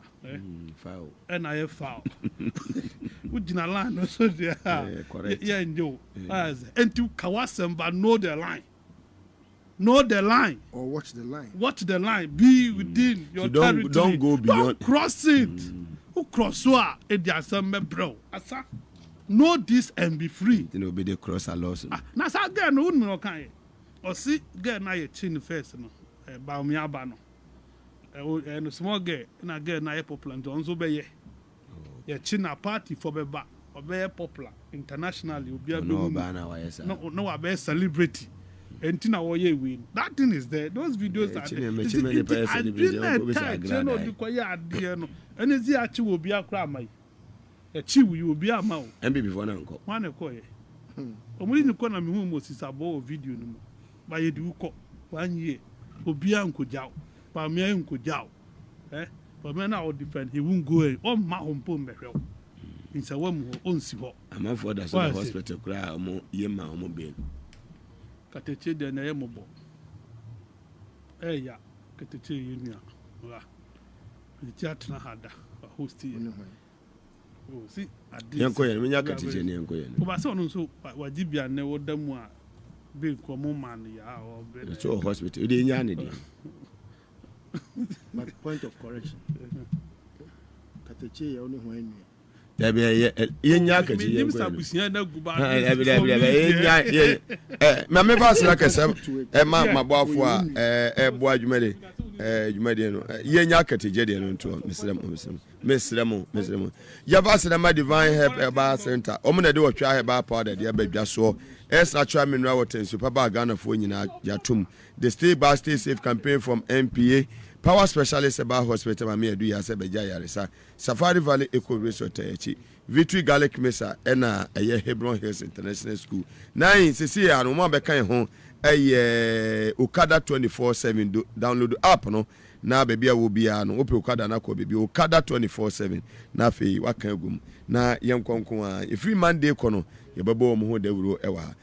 Speaker 1: foul
Speaker 4: and I foul ujina line no so there yeah njo as enti kawasemba know the line
Speaker 5: or watch the line
Speaker 4: be within your territory
Speaker 1: don't go beyond
Speaker 4: cross it who cross so e dey asem bro asa know this and be free.
Speaker 1: You know, be the cross a loss.
Speaker 4: Na sa girl no no kan ye. O si girl na ye chin first no. Ba mi aba no. No small girl na girl na ye popular nto onzo be ye. Ye chin a party for be ba. O be popular internationally obi a
Speaker 1: no ba na wa yes.
Speaker 4: No wa be celebrity. Enti na wo ye win. That thing is there. Those videos are there. No di ko ya ade no. Enezi a chi wo bi akra mai. Chiwu you be ama o
Speaker 1: MB before na nko
Speaker 4: wan ko ye omuri ni ko na me hu mo sisabo video no mo ba ye di uko 1 year obi an ko jaw ba me an ko jaw ba me na o different he won't go o ma ho mpo mbehwe Nsawam ho onsi ho
Speaker 1: ama for that so hospital kra mo ye ma mo be
Speaker 4: kateche de na ye mo bo ya kateche ye nua wa ti atna hada host ye oh see
Speaker 1: yanko yen menya katije ne yanko yen
Speaker 4: ko ba se onu so wajibia ne wodamu a be ko mo man ya o be
Speaker 1: so hospital e dey nya ne dey
Speaker 5: but point of correction kateche ya oni ho enu
Speaker 1: da be ye nya katije
Speaker 4: yanko yen busia na guba
Speaker 1: ma me ba sira kasa ma boafo a bo adwumade adwumade no ye nya katije de no nto mesremo ya ba sira divine help eba center omo na de wotwa heba powder de abadwa so natural mineral water super ba Ghana fo nyina yatum the stay by stay safe campaign from MPA power specialist about hospital ma me adu ya se beja yaresa Safari Valley Eco Resort echi Victory Garlic Mesa na Hebron Hills International School 9 cc anu mo be kan ho Okada 24/7 download app no na baby wo bia no ope Okada na ko baby Okada 24/7 na fe wakan agum na yenkonkon a free Monday ko no ye bebo mo ho dawuro ewa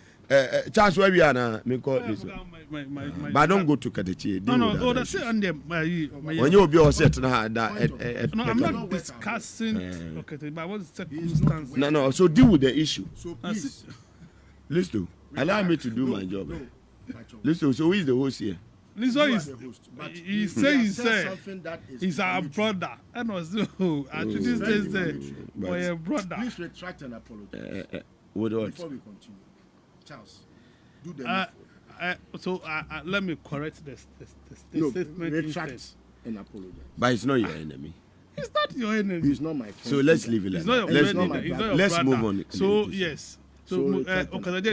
Speaker 1: chance wa bia na me call this but don't go to Katechi
Speaker 4: no that's it and
Speaker 1: when you be all set na
Speaker 4: no I'm not discussing okay but what circumstance
Speaker 1: no so deal with the issue so please listen allow me to do my job listen so who is the host here
Speaker 4: Listen, he says he's our brother. And also, actually, says for your brother.
Speaker 5: Please retract and apologize.
Speaker 1: What?
Speaker 5: Before we continue, Charles, do the
Speaker 4: so let me correct the statement.
Speaker 5: Retract and apologize.
Speaker 1: But he's not your enemy.
Speaker 4: He's not your enemy.
Speaker 5: He's not my friend.
Speaker 1: So let's leave it.
Speaker 4: He's not your enemy.
Speaker 1: Let's move on.
Speaker 4: So yes.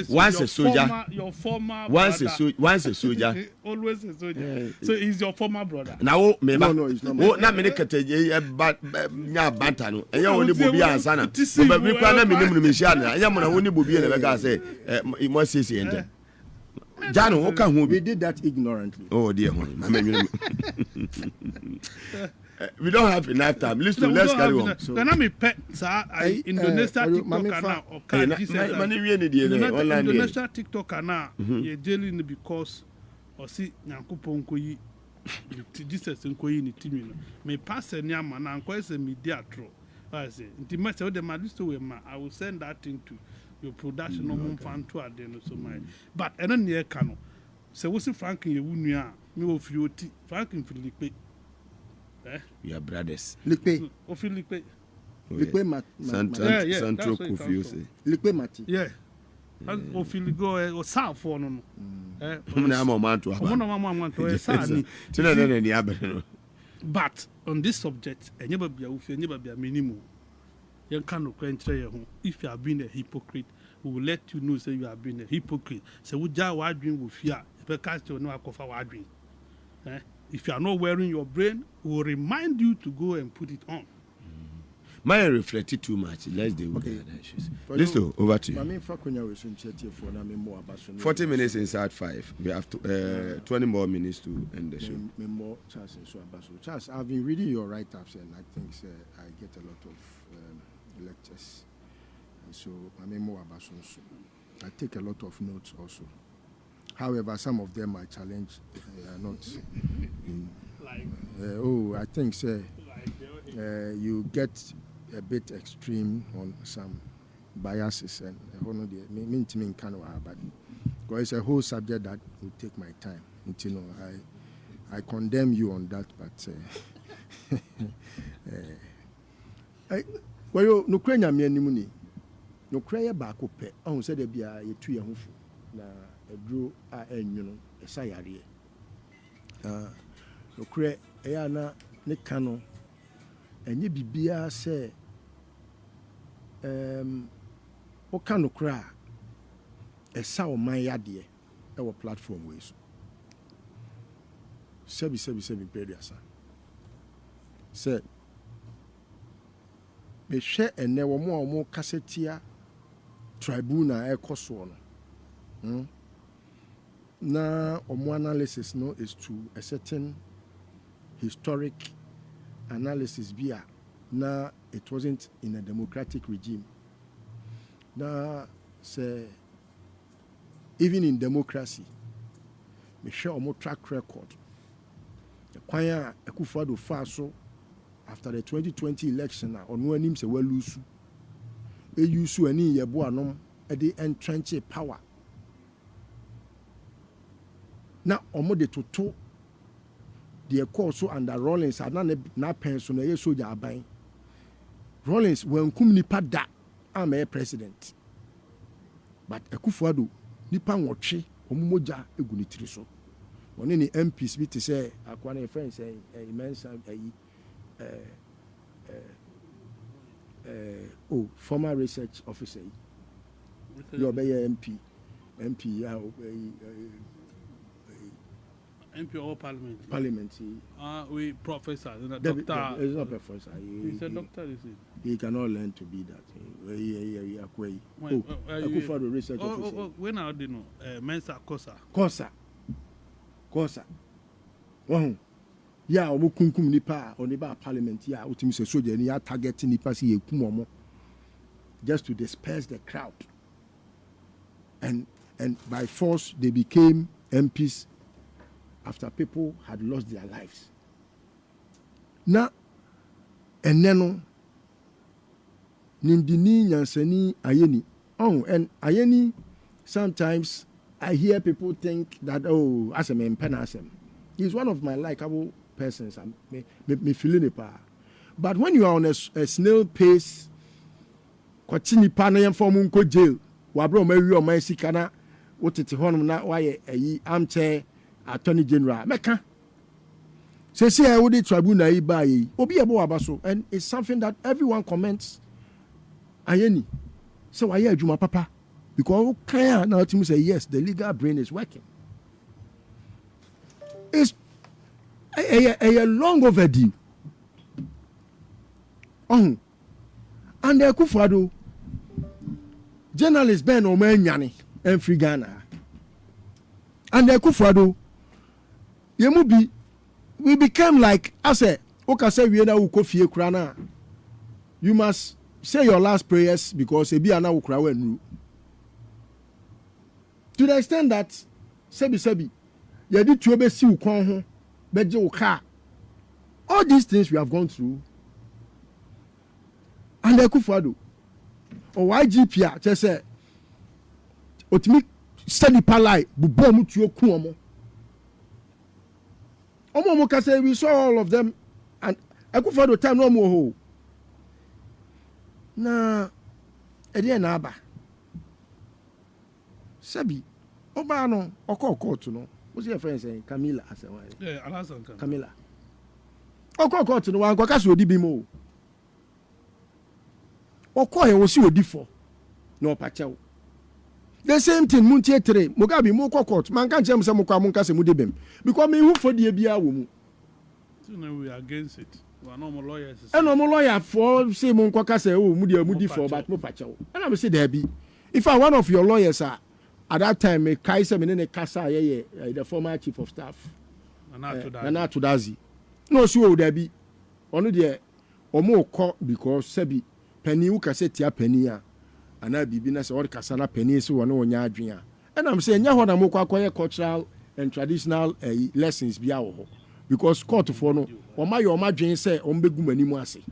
Speaker 1: Once a soldier,
Speaker 4: your former
Speaker 1: once a
Speaker 4: brother.
Speaker 1: once a soldier.
Speaker 4: Always a soldier. So he's your former brother.
Speaker 1: Now, me
Speaker 5: No, it's not.
Speaker 1: Oh, na me ne kete nya banta no. Eya woni bobi ansa na. Ba bi kwa na me nim me hia na. Eya mo na woni bobi na be ka say mo sisi ende. Jano, what can
Speaker 5: we did that ignorantly.
Speaker 1: Oh dear, we don't have enough time. Listen, let's carry on.
Speaker 4: So, can I be pet, sir? Indonesia TikTok now or Indonesia TikTok now. You're dealing because or see Nyankopon koyi Jesus nkoyi ni timi no. Me pass any man na nko ese media tro. I say, intimate so the man to I will send that thing to your production no mum fan to adeno so my. But eno near kano. Se wo si Franklin ye wunua me wo firi oti Franklin firi likpe.
Speaker 1: We are brothers.
Speaker 5: Likpe.
Speaker 4: O firi likpe.
Speaker 5: Likpe mat.
Speaker 1: Central Kofi.
Speaker 5: Likpe mati.
Speaker 4: Yeah. O firi go o sa for no no.
Speaker 1: Na ma man to.
Speaker 4: Mo no ma to sa ni.
Speaker 1: Tina na ni abere.
Speaker 4: But on this subject, enye bia wo fi enye bia minimum. You can't if you have been a hypocrite, we will let you know say you have been a hypocrite. So we just wondering with fear. If you are not wearing your brain, we will remind you to go and put it on.
Speaker 1: Mine reflected too much. Let's deal with the other issues. Listen, over to you. 40 minutes inside 5. We have 20 more minutes to end the show.
Speaker 5: Charles, I've been reading your write-ups and I think I get a lot of lectures. And so I take a lot of notes also. However, some of them I challenge are not. I think you get a bit extreme on some biases and but because it's a whole subject that will take my time. I condemn you on that, but well, you no kwenya me animu no kwenya ba ko pe ahun se de bia ye tu ye ho fu na aduro a enyu no esa yare no kre eya na ne kano enye bibia se o kano kra esa o man yade e wo platform we so sebi periasa se me hwɛ ene wo mo kasetia tribunal ekoso no na omo analysis no is to a certain historic analysis via na it wasn't in a democratic regime na say even in democracy me hwɛ omo track record the kwanya Akufo-Addo fa so after the 2020 election ono anim se wa lose e use ani yebo anom e dey entrench power na omo de toto the call so under Rawlings na pension na ye soldier aban Rawlings when kum nipa da am a president but Akufo-Addo nipa nwotwe omo moja egu ni tiri so one ni MPs bi te say akwana friends immense former research officer. You're MP
Speaker 4: or parliament.
Speaker 5: Parliament.
Speaker 4: We professor,
Speaker 5: doctor. He's not professor.
Speaker 4: He's a doctor, is it?
Speaker 5: He cannot learn to be that. Akufo-Addo research officer.
Speaker 4: When I didn't know, Mensa Kosa. Ya omo kunkum nipa oniba parliament ya utimi se soldier ni ya target nipa si yekum omo just to disperse the crowd and by force they became MPs after people had lost their lives na eneno nindini nyansani ayeni and ayeni sometimes I hear people think that asem empenasem he's one of my likable persons me feeling it but when you are on a snail pace kwatini pa na yem form nko jail wa bro ma wi o man sika na wotete honum na waye ayi armchair attorney general meka say I would tribunal yi ba yi obi ebo abaso and it's something that everyone comments ayeni so waye adwuma papa
Speaker 5: because can now to say yes, the legal brain is working. It's a long overdue. And the Kwadwo journalist Ben Omenyani and Free Ghana. And the Kwadwo, we became like, I said, you must say your last prayers because to the extent that sebi you did to obey all these things we have gone through. And the Kwadwo or YGP just say otimi study palai bubo mu tuo ku omo ka say we saw all of them and Kwadwo time no mo ho na ede na aba sabi oba no okọ court no what's your friend saying Camilla asewa Camilla okọ court no wan kwaka so odi bi mo okoye wo si odi for no pachew the same thing muntie 3 Mugabe mo court man kan chem se mo kwa mun kase mu debem because me hu fodie bia wo mu
Speaker 4: so now we are against it we are normal lawyers
Speaker 5: and normal lawyer for say mo kwa kase o mu dia mu di for but mo pachew and I say there be if I one of your lawyers at that time me kai se me ne kasa ye the former chief of staff Nana Tudazi no so there be onu de omo ko because sabi penny who can say tia penny and I be na say or kasana penny so one onya adwen and I'm saying nya ho na mo kwakoye cultural and traditional lessons bia wo because court for no o ma yo ma dwen say o mbegu manimu ase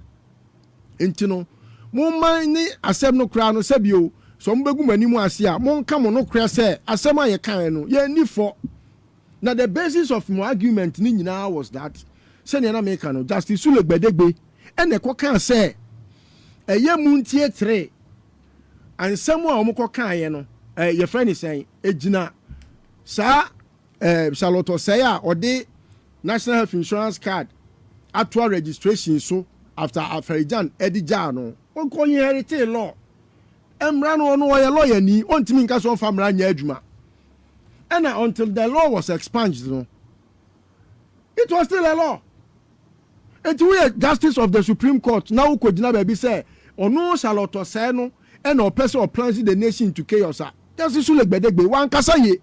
Speaker 5: enti no mo man ni asem no kra no sabio so mbegu manimu ase a mo nka mo no kra say asem aye kan no ye ni for now the basis of my argument ni nyina was that say na make no justice Sulegbedegbe and the kan say eye muntie 3 and someone omko kan ye no your friend is saying ejina sa Charlotte say or the National Health Insurance card actual registration so after Afenyo edija no onko inherit law emra no no ye lawyer ni ontimi nka so famra nya adwuma and until the law was expunged no it was still a law. It was justice of the Supreme Court now kojina baby say ono Charlotte say no and or person or plunging the nation into chaos. That's the Sulegbedegbe wan kasa ye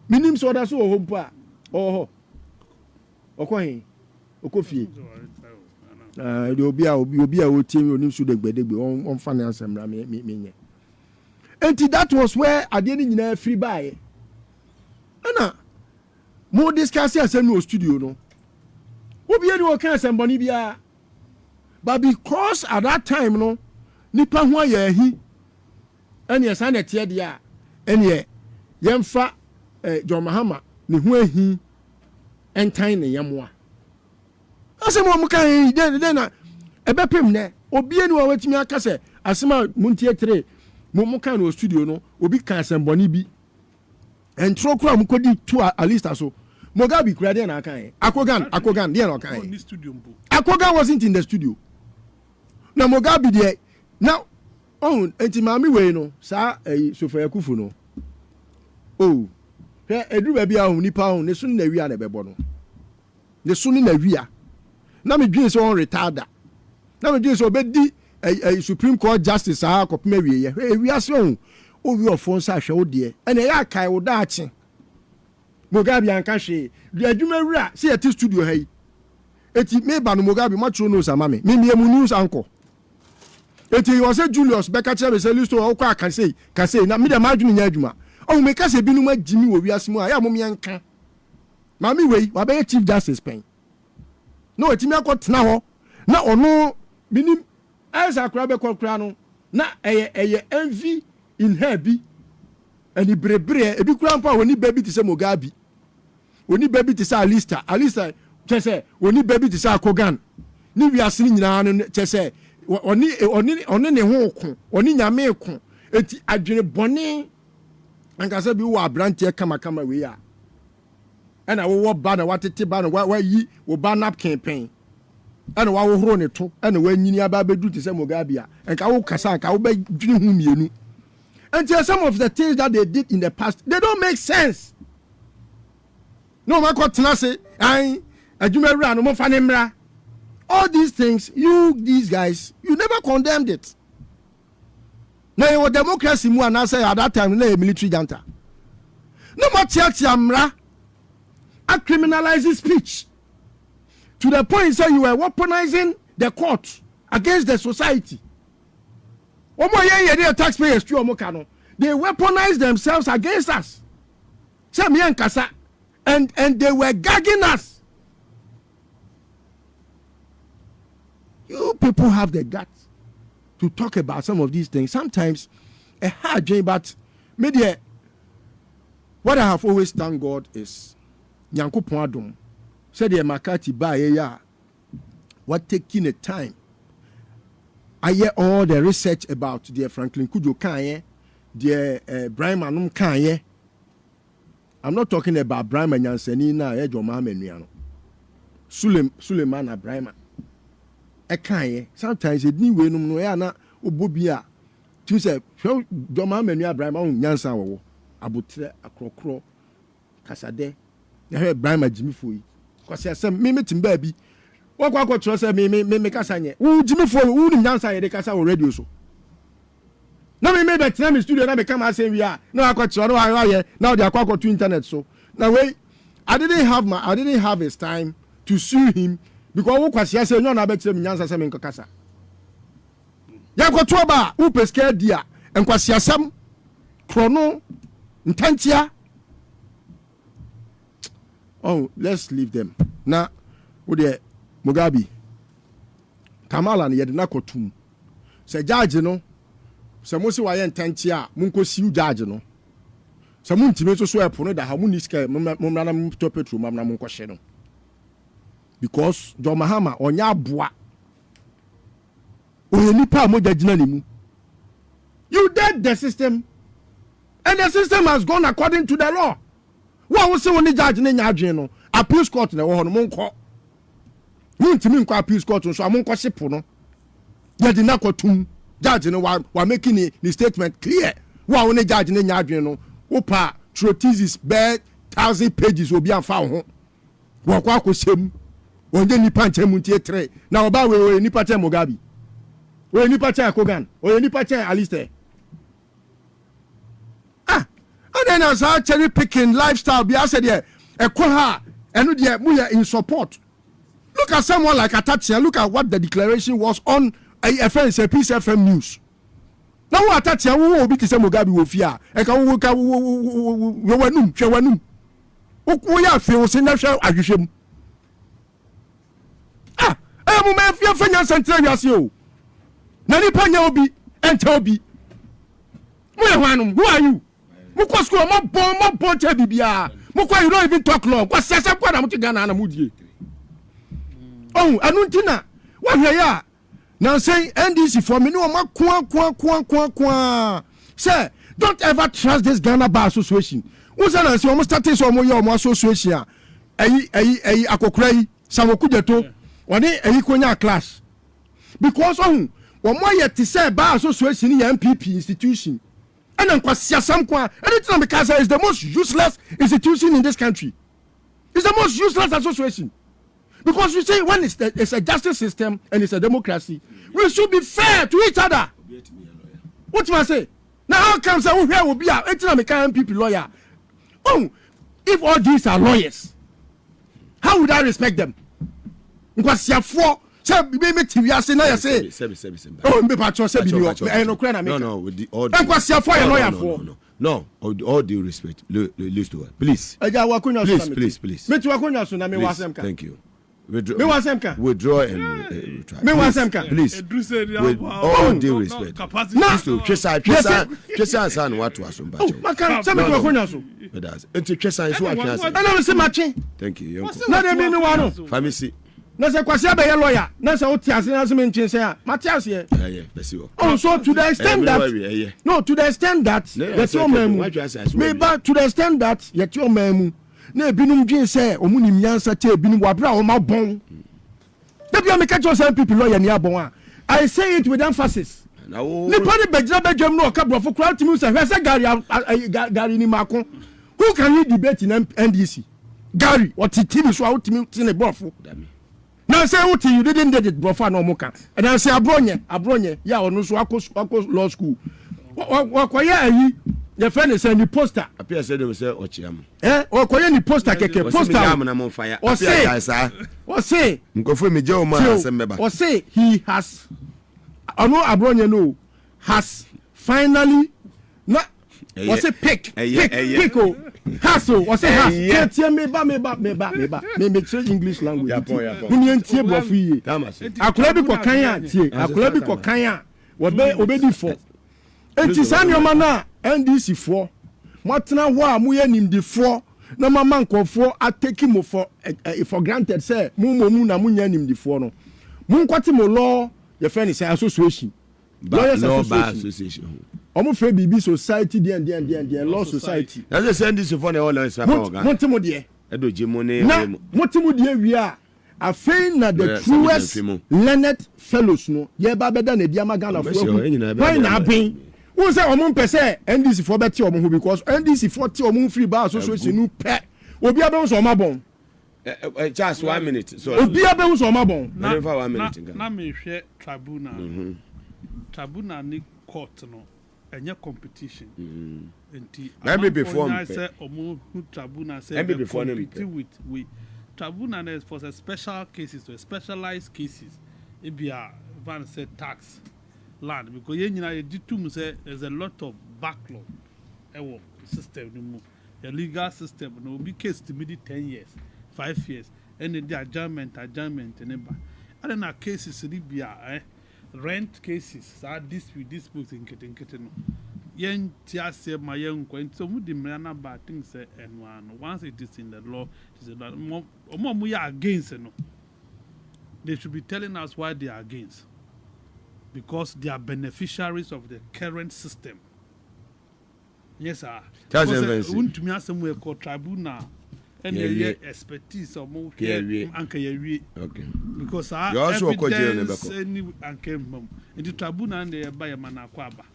Speaker 5: minim so da so hompa oh okohin okofie the obi a o team onim Sulegbedegbe on finance amra me nye and that was where adeni nyina free buy ana mo discuss asem no studio no obi any o kan asem boni bia but because at that time no nipa ho aye ahi ene esa na tie dia ene yemfa John Mahama ne ho ahi entan ne yemwa asem mo kan den na ebepem ne obi any o watimi aka se asema muntie 3 mo kan no studio no obi kan asem boni bi and trokura mu kodi to a list so Mugabe kura dey na kan Akogan dey na kan Akogan wasn't in the studio na Mugabe dey now enti mami we no sa Sofia Kufu no he edru ba bia nipa ho ne sunu na wi na bebo no ne sunu na wi na me dwen so on retarda na me dwen so obedi Supreme Court justice akopema wi ye wi ase on owi ofonsa hwe wo de ene ya kai wo da ache Mugabe anka hwe de adwuma wura se yete studio ha yi eti me ba no Mugabe matro no sama me emu news anko eti yo se Julius beka chere se listo o kwa kan sei na me de madwunu nya adwuma o me ka se binu ma gimi wo wi ase mu a ya mom yanka mami wei wa be chief justice pen no eti me akotena ho na ono minim asa kra be kokra no na eye envy in her bi ani brebre ebi kura mpa woni baby ti se Mugabe woni baby ti se Alista chese woni baby ti se Akogan ni wiase nyina no chese oni ne ho ko oni nyame ko eti adwene bone ankasa bi wo abrante kama we ya ana wo ba na watete ba na wa yi wo ba napkin pen ana wa wo horo ne to ana wa nyini aba bedu ti se Mugabe a enka wo kasa anka wo ba dwene hu mienu Until some of the things that they did in the past, they don't make sense. No matter what say, all these things, these guys, you never condemned it. Now your democracy mu and say at that time military junta. No more amra criminalizing speech to the point say you were weaponizing the court against the society. Taxpayers they weaponize themselves against us. And they were gagging us. You people have the guts to talk about some of these things. Sometimes a hard dream, but media. What I have always thanked God is Nyanko Poadum said the Makati ba ya what taking the time. I hear all the research about the Franklin Kwadwo Kanye, the Brian Manum Kanye. I'm not talking about Brian Nyanseni na Ejoma Menuano. Suleiman Brian. Kanye. Sometimes it need we no ya na obobia. Tu say Joma Menua Brian Nyansa wo abutre akrokro kasade. Ya he Brian Jimmy Foyi. Kwase asem me metim ba bi. Wakwa tro say me kasa nye. Wo Jimmy Foyi wo ni Nyansa ye de kasa wo radio so. Na me be tena me studio na me come say we are. Na akwa tro no wa now they akwa to internet so. Now wait, I didn't have his time to sue him because wo kwase say no na be tire me Nyansa say me nkasa. Ya kwa to ba wo peska dia enkwase asem krono ntantia. Oh, let's leave them. Now, with the Mugabe, Kamala and Yedna Kotum. Say, Judge, no. Some was why Tantia, Munko Siu Judge, no. Some Muntimato swear upon it that Hamuniska, Mumranam Topetru, Mamma Munko Sheno. Because John Mahama, on ya bois. Oh, you pa Mojajanimu. You dead the system, and the system has gone according to the law. What was the only judge in the appeals court? No one monko. Muntimi appeals court, so I'm monko sipono. Yadina judge no one making the statement clear. What only judge in the Yadrino, Opa, Trotisis, bed 1,000 pages will be found. Wakako sim, when they nipanche muntie. Now about we nipache Mugabe. We nipache Kogan, we nipache Alistair. And then as our cherry picking lifestyle, be said here, a koha, and we are in support. Look at someone like Atatia. Look at what the declaration was on AFN, Peace FM News. Now, Atatia, who will be to say Mugabe will fear, and Shawanum. Okuya feels in national aggression. Ah, I'm a fear for your central. Nani Panya Obi and Toby. Who are you? Mukwa school mo bon bibia. Mukwa you don't even talk long. Kwa sasa kwa na mutigana na mudie. Oh, anuntina. Wa hwe ya. Now say NDC for me no ma kwa. Say, don't ever trust this Ghana Bar Association. Usa na say almost starting so mo association. Ayi akokura yi samokujeto. Wani konya class. Because wo mo yet say Bar Association ni MPP institution. And anything because is the most useless institution in this country. It's the most useless association. Because you see, when it's a justice system and it's a democracy, we should be fair to each other. What do I say? Now, how comes that here will be a MPP lawyer? Oh, if all these are lawyers, how would I respect them? Because you have four. Oh,
Speaker 1: no, all due respect, lose to her. Please. Please. Thank you. Withdraw and retry. Please. With all due respect. Please to Tresa and what was from Thank you. Family.
Speaker 5: Nasa kwasi be lawyer nasa otiase nasa menchen say Matias here oh so to the extent that no to the extent that yet your man me back to the extent that yet your man na ebinum dwen say omunim nyansa te ebinum wabra o ma bon da bia me catch some people lawyer ni abon I say it with emphasis nipa ni bɛgyina bɛdwam na ɔka borɔfo kora tumi sɛ hwɛ sɛ gari ni maako who can he debate in NDC gari ɔte tv so a wotumi te ne borɔfo na sɛ wote you didn't did it borɔfo a na ɔmo ka ɛna sɛ aborɔnyɛ yɛ a ɔno so akɔ law school wɔkɔyɛ ayi yɛfrɛ ne sɛ ni poster
Speaker 1: apia sɛ de sɛ ɔkyea mu
Speaker 5: ɔkɔyɛ ni poster kɛkɛ poster ɔse
Speaker 1: nkɔfo mi gye o ma asɛm bɛba
Speaker 5: ɔse he has ɔno aborɔnyɛ no has finally na ɔse pick o has o ɔse has tie me kyerɛ English language muni ntie borɔfo yie akora bi kɔkan a tie akora bi kɔkan a obedi fɔ enti saa nneɛma no a NDC foɔ moatena hɔ a moyɛ nimdifoɔ na mama nkɔfoɔ ateki mo for granted sɛ mu na monya nimdifoɔ no monkɔte mo law yɛfrɛ ne sɛ association lawyers association ɔmo fɛ biribi society deɛ law society
Speaker 1: na sɛ NDC foɔ na ɛwɔ lawyers
Speaker 5: monte mo deɛ
Speaker 1: ɛdɔ mo ne
Speaker 5: na monte mo deɛ wie a afei na the truest learned fellows no yɛba bɛda na diama Ghana foɔ why na abin who say omo pese NDC for beti omo because NDC for ti omo free bar association nu pe obi abe so omo bon
Speaker 1: just 1 minute so
Speaker 5: obi abe so omo bon
Speaker 1: na 1 minute
Speaker 4: na me hwe tribunal ni court no enye competition enti
Speaker 1: maybe before
Speaker 4: me say omo tribunal say
Speaker 1: maybe before
Speaker 4: compete with tribunal is for special cases or specialized cases e be a van say tax land because there's a lot of backlog system the legal system no be case to me 10 years 5 years and the adjournment and then cases be rent cases disputes in keten yen tiase ma yen ko so mu di mrana ba things say and once it is in the law it is that mo ya against no they should be telling us why they are against. Because they are beneficiaries of the current system. Yes, sir. Wouldn't me ask somewhere called tribunal and expertise or more okay. Because our evidence and came in the tribunal and they buy a manakwaba.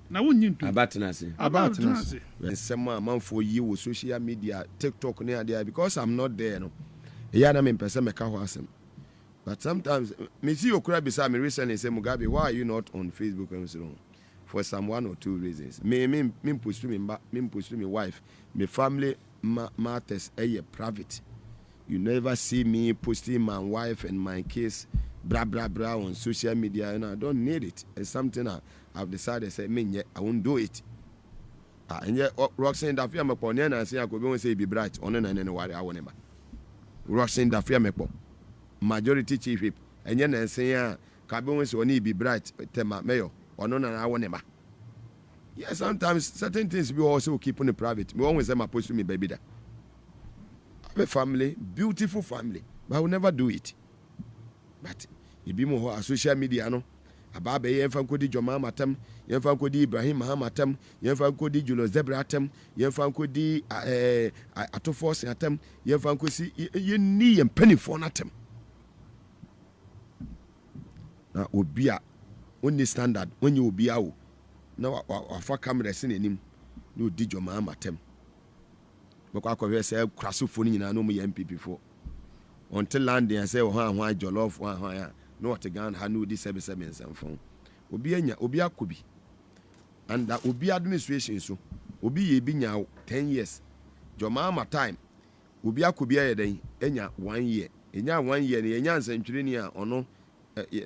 Speaker 4: Now, wouldn't you abatanasi?
Speaker 1: Some amount for you with social media, TikTok near there because I'm not there. No, yeah, I'm in person. But sometimes, me see you could beside me recently say, Mugabe, why are you not on Facebook and so on? For some 1 or 2 reasons. Me push to me wife, my family matters private. You never see me posting my wife and my case, blah on social media, and I don't need it. It's something I've decided. Say, I won't do it. And yet, Roxanne Dafia Mapon, and I say I could say be bright on and worry. I won't. Roxanne Dafia Mapon. Majority chief whip and yen say Kabon so need be bright tema mayor or no na woneba. Yes, sometimes certain things we also keep on the private. We always say my post to me baby that. I have a family, beautiful family, but I will never do it. But you be more social media no. Ababe yen fan kodi Joma matam, yen fan kodi Ibrahim Mahamatam, yen fan kodi Julo Zebratam, yen fan kodi Atofos atam, yen fan kosi yen ni yen penny for atam. Na obia only standard when you obia o na wa camera sin enim na odi Joma matam bako akọhwe say krasofo ni nyina no mo MPP for until land and say ho jollof ho ya no what Ghana ha no di 77 nsɛmfo obi akobi and that obi administration so obi ye bi nya 10 years Joma ma time obi akobi ayeden enya 1 year enya 1 year ne enya nsantwire ni a ono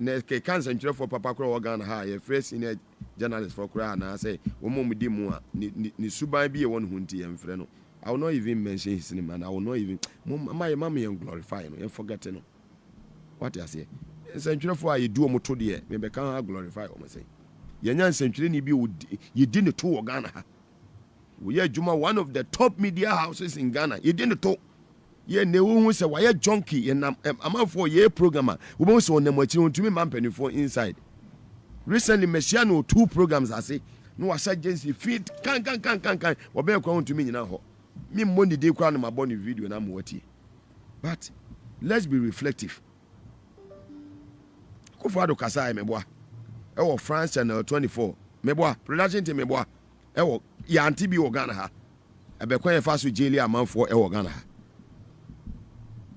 Speaker 1: na ke cancer ntwire for papa kro Ghana ha ye fresh senior journalist for kra na say omom di mu a ni suban bi ye won hunti yemfre no I will not even mention his name and I will not even my mommy and glorify no and forget no what you say century for you do moto de me can glorify o say yenya century ni bi you didn't to Ghana we are Juma one of the top media houses in Ghana you didn't to ye ne wo say why junkie and am for ye programmer we won so on machi on to me man for inside recently Messiano 2 programs I say no agency feed can we be come to me nyina ho me money dey kwa na my born video na mo wati but let's be reflective Kwadwo kasa me boa ɛwɔ France Channel 24 meboa production team meboa ɛwɔ yanti bi wɔ Ghana ha ɛbɛkwan yɛ fa so jeli amanfoɔ ɛwɔ Ghana ha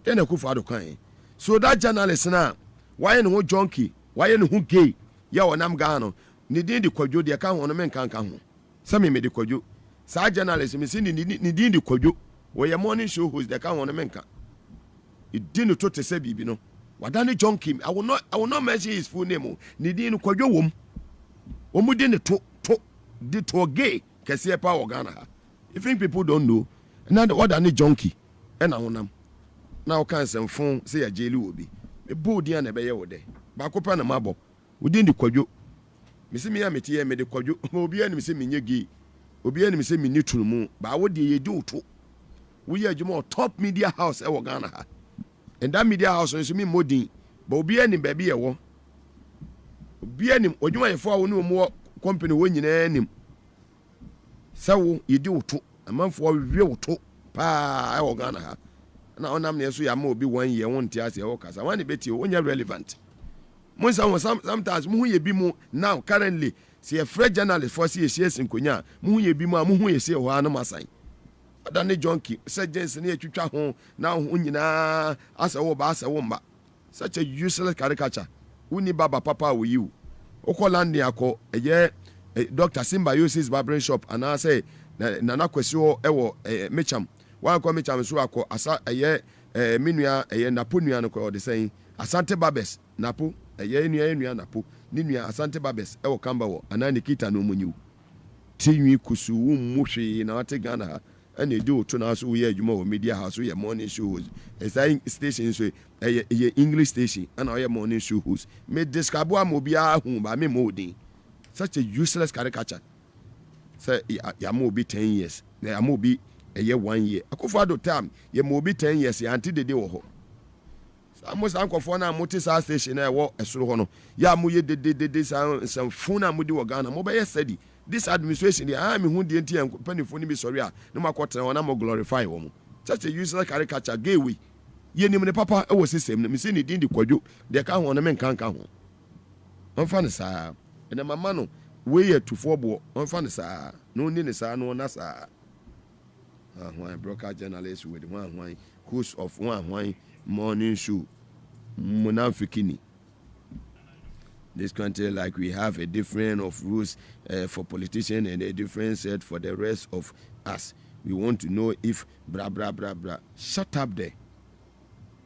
Speaker 1: then Akufo-Addo kan so that journalist na why ne ho junkie why ne ho gay ya wɔ nam Ghana ne din de Kwadwo de ka ho no menka nka ho sɛ me de Kwadwo saa journalist me si ne din de Kwadwo wɔ yɛ morning show host de ka ho no menka idin no to te sɛ bibi no wadane junkie I will not mention his full name ne din no Kwadwo wom omu din ne to gay kɛseɛ pa wɔ Ghana ha you think people don't know na the order ne junkie ɛna honam na o kan semfon se ya jeli obi me bodi an ebe ye wo de ba ko pa na mabo odi ndi Kwadwo me se me ya meti ye me de Kwadwo obi ani me se me nye gi obi ani me se me ni turumu ba wo de ye di oto wo ye adwuma top media house e wo Ghana ha and that media house so me modin ba obi ani ba bi ye wo obi ani odwuma ye fo a wo ne mo company wo nyina anim sawo ye di oto amanfo we oto pa e wo Ghana ha na onam ne so ya ma obi 1 year won tia se wo kasa wan ne beti o nya relevant mo sometimes mo hu ye bi mu now currently se a fresh journalist for see yes nkonya mo hu ye bi mu a mo hu ye se ho anam asan adane junkie se gens ne atwitwa ho na ho nyina asa wo ba asa wo mba such a useless caricature uni baba papa wo you okoland akọ eye Dr. Symbiosis barbering shop and I say nana kwesio ewo mecham wa kwa mecham so akọ asa eye minua eye napo nua no ko de saying asante babes napo eye nua napo ni nua asante babes ewo kamba wo ana Nikita no munyu tinwi kusu muhwe na wate Ghana ha ene di oto na so ye adwuma wo media house ye morning shows saying station so eye English station ana ye morning shows me describe am obi ahun ba me modin such a useless caricature say ya mo be 10 years ya mo be a year 1 year Akufo-Addo time ya mo be 10 years ya anti dede wo ho amos ankofo na moti sa station na wo esoro ho no ya mo ye dede some phone na mo di wo Ghana mo be ye steady this administration dey me hu die nti panifo ni bi sorry a no makotra wona mo glorify wo mo such a useless caricature gay we ye nim ne papa e wo system no me se ne din di Kwadwo de ka ho no me nkanka ho on fa ne saa ene mama no we ye tufo bo on fa ne saa no ni ne saa no na saa one broadcast journalist with one host of one morning show Munafikini. This country like we have a different of rules for politicians and a different set for the rest of us. We want to know if bra. Shut up there.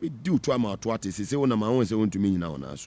Speaker 1: We do to am out what is say one my own say want to me now na so.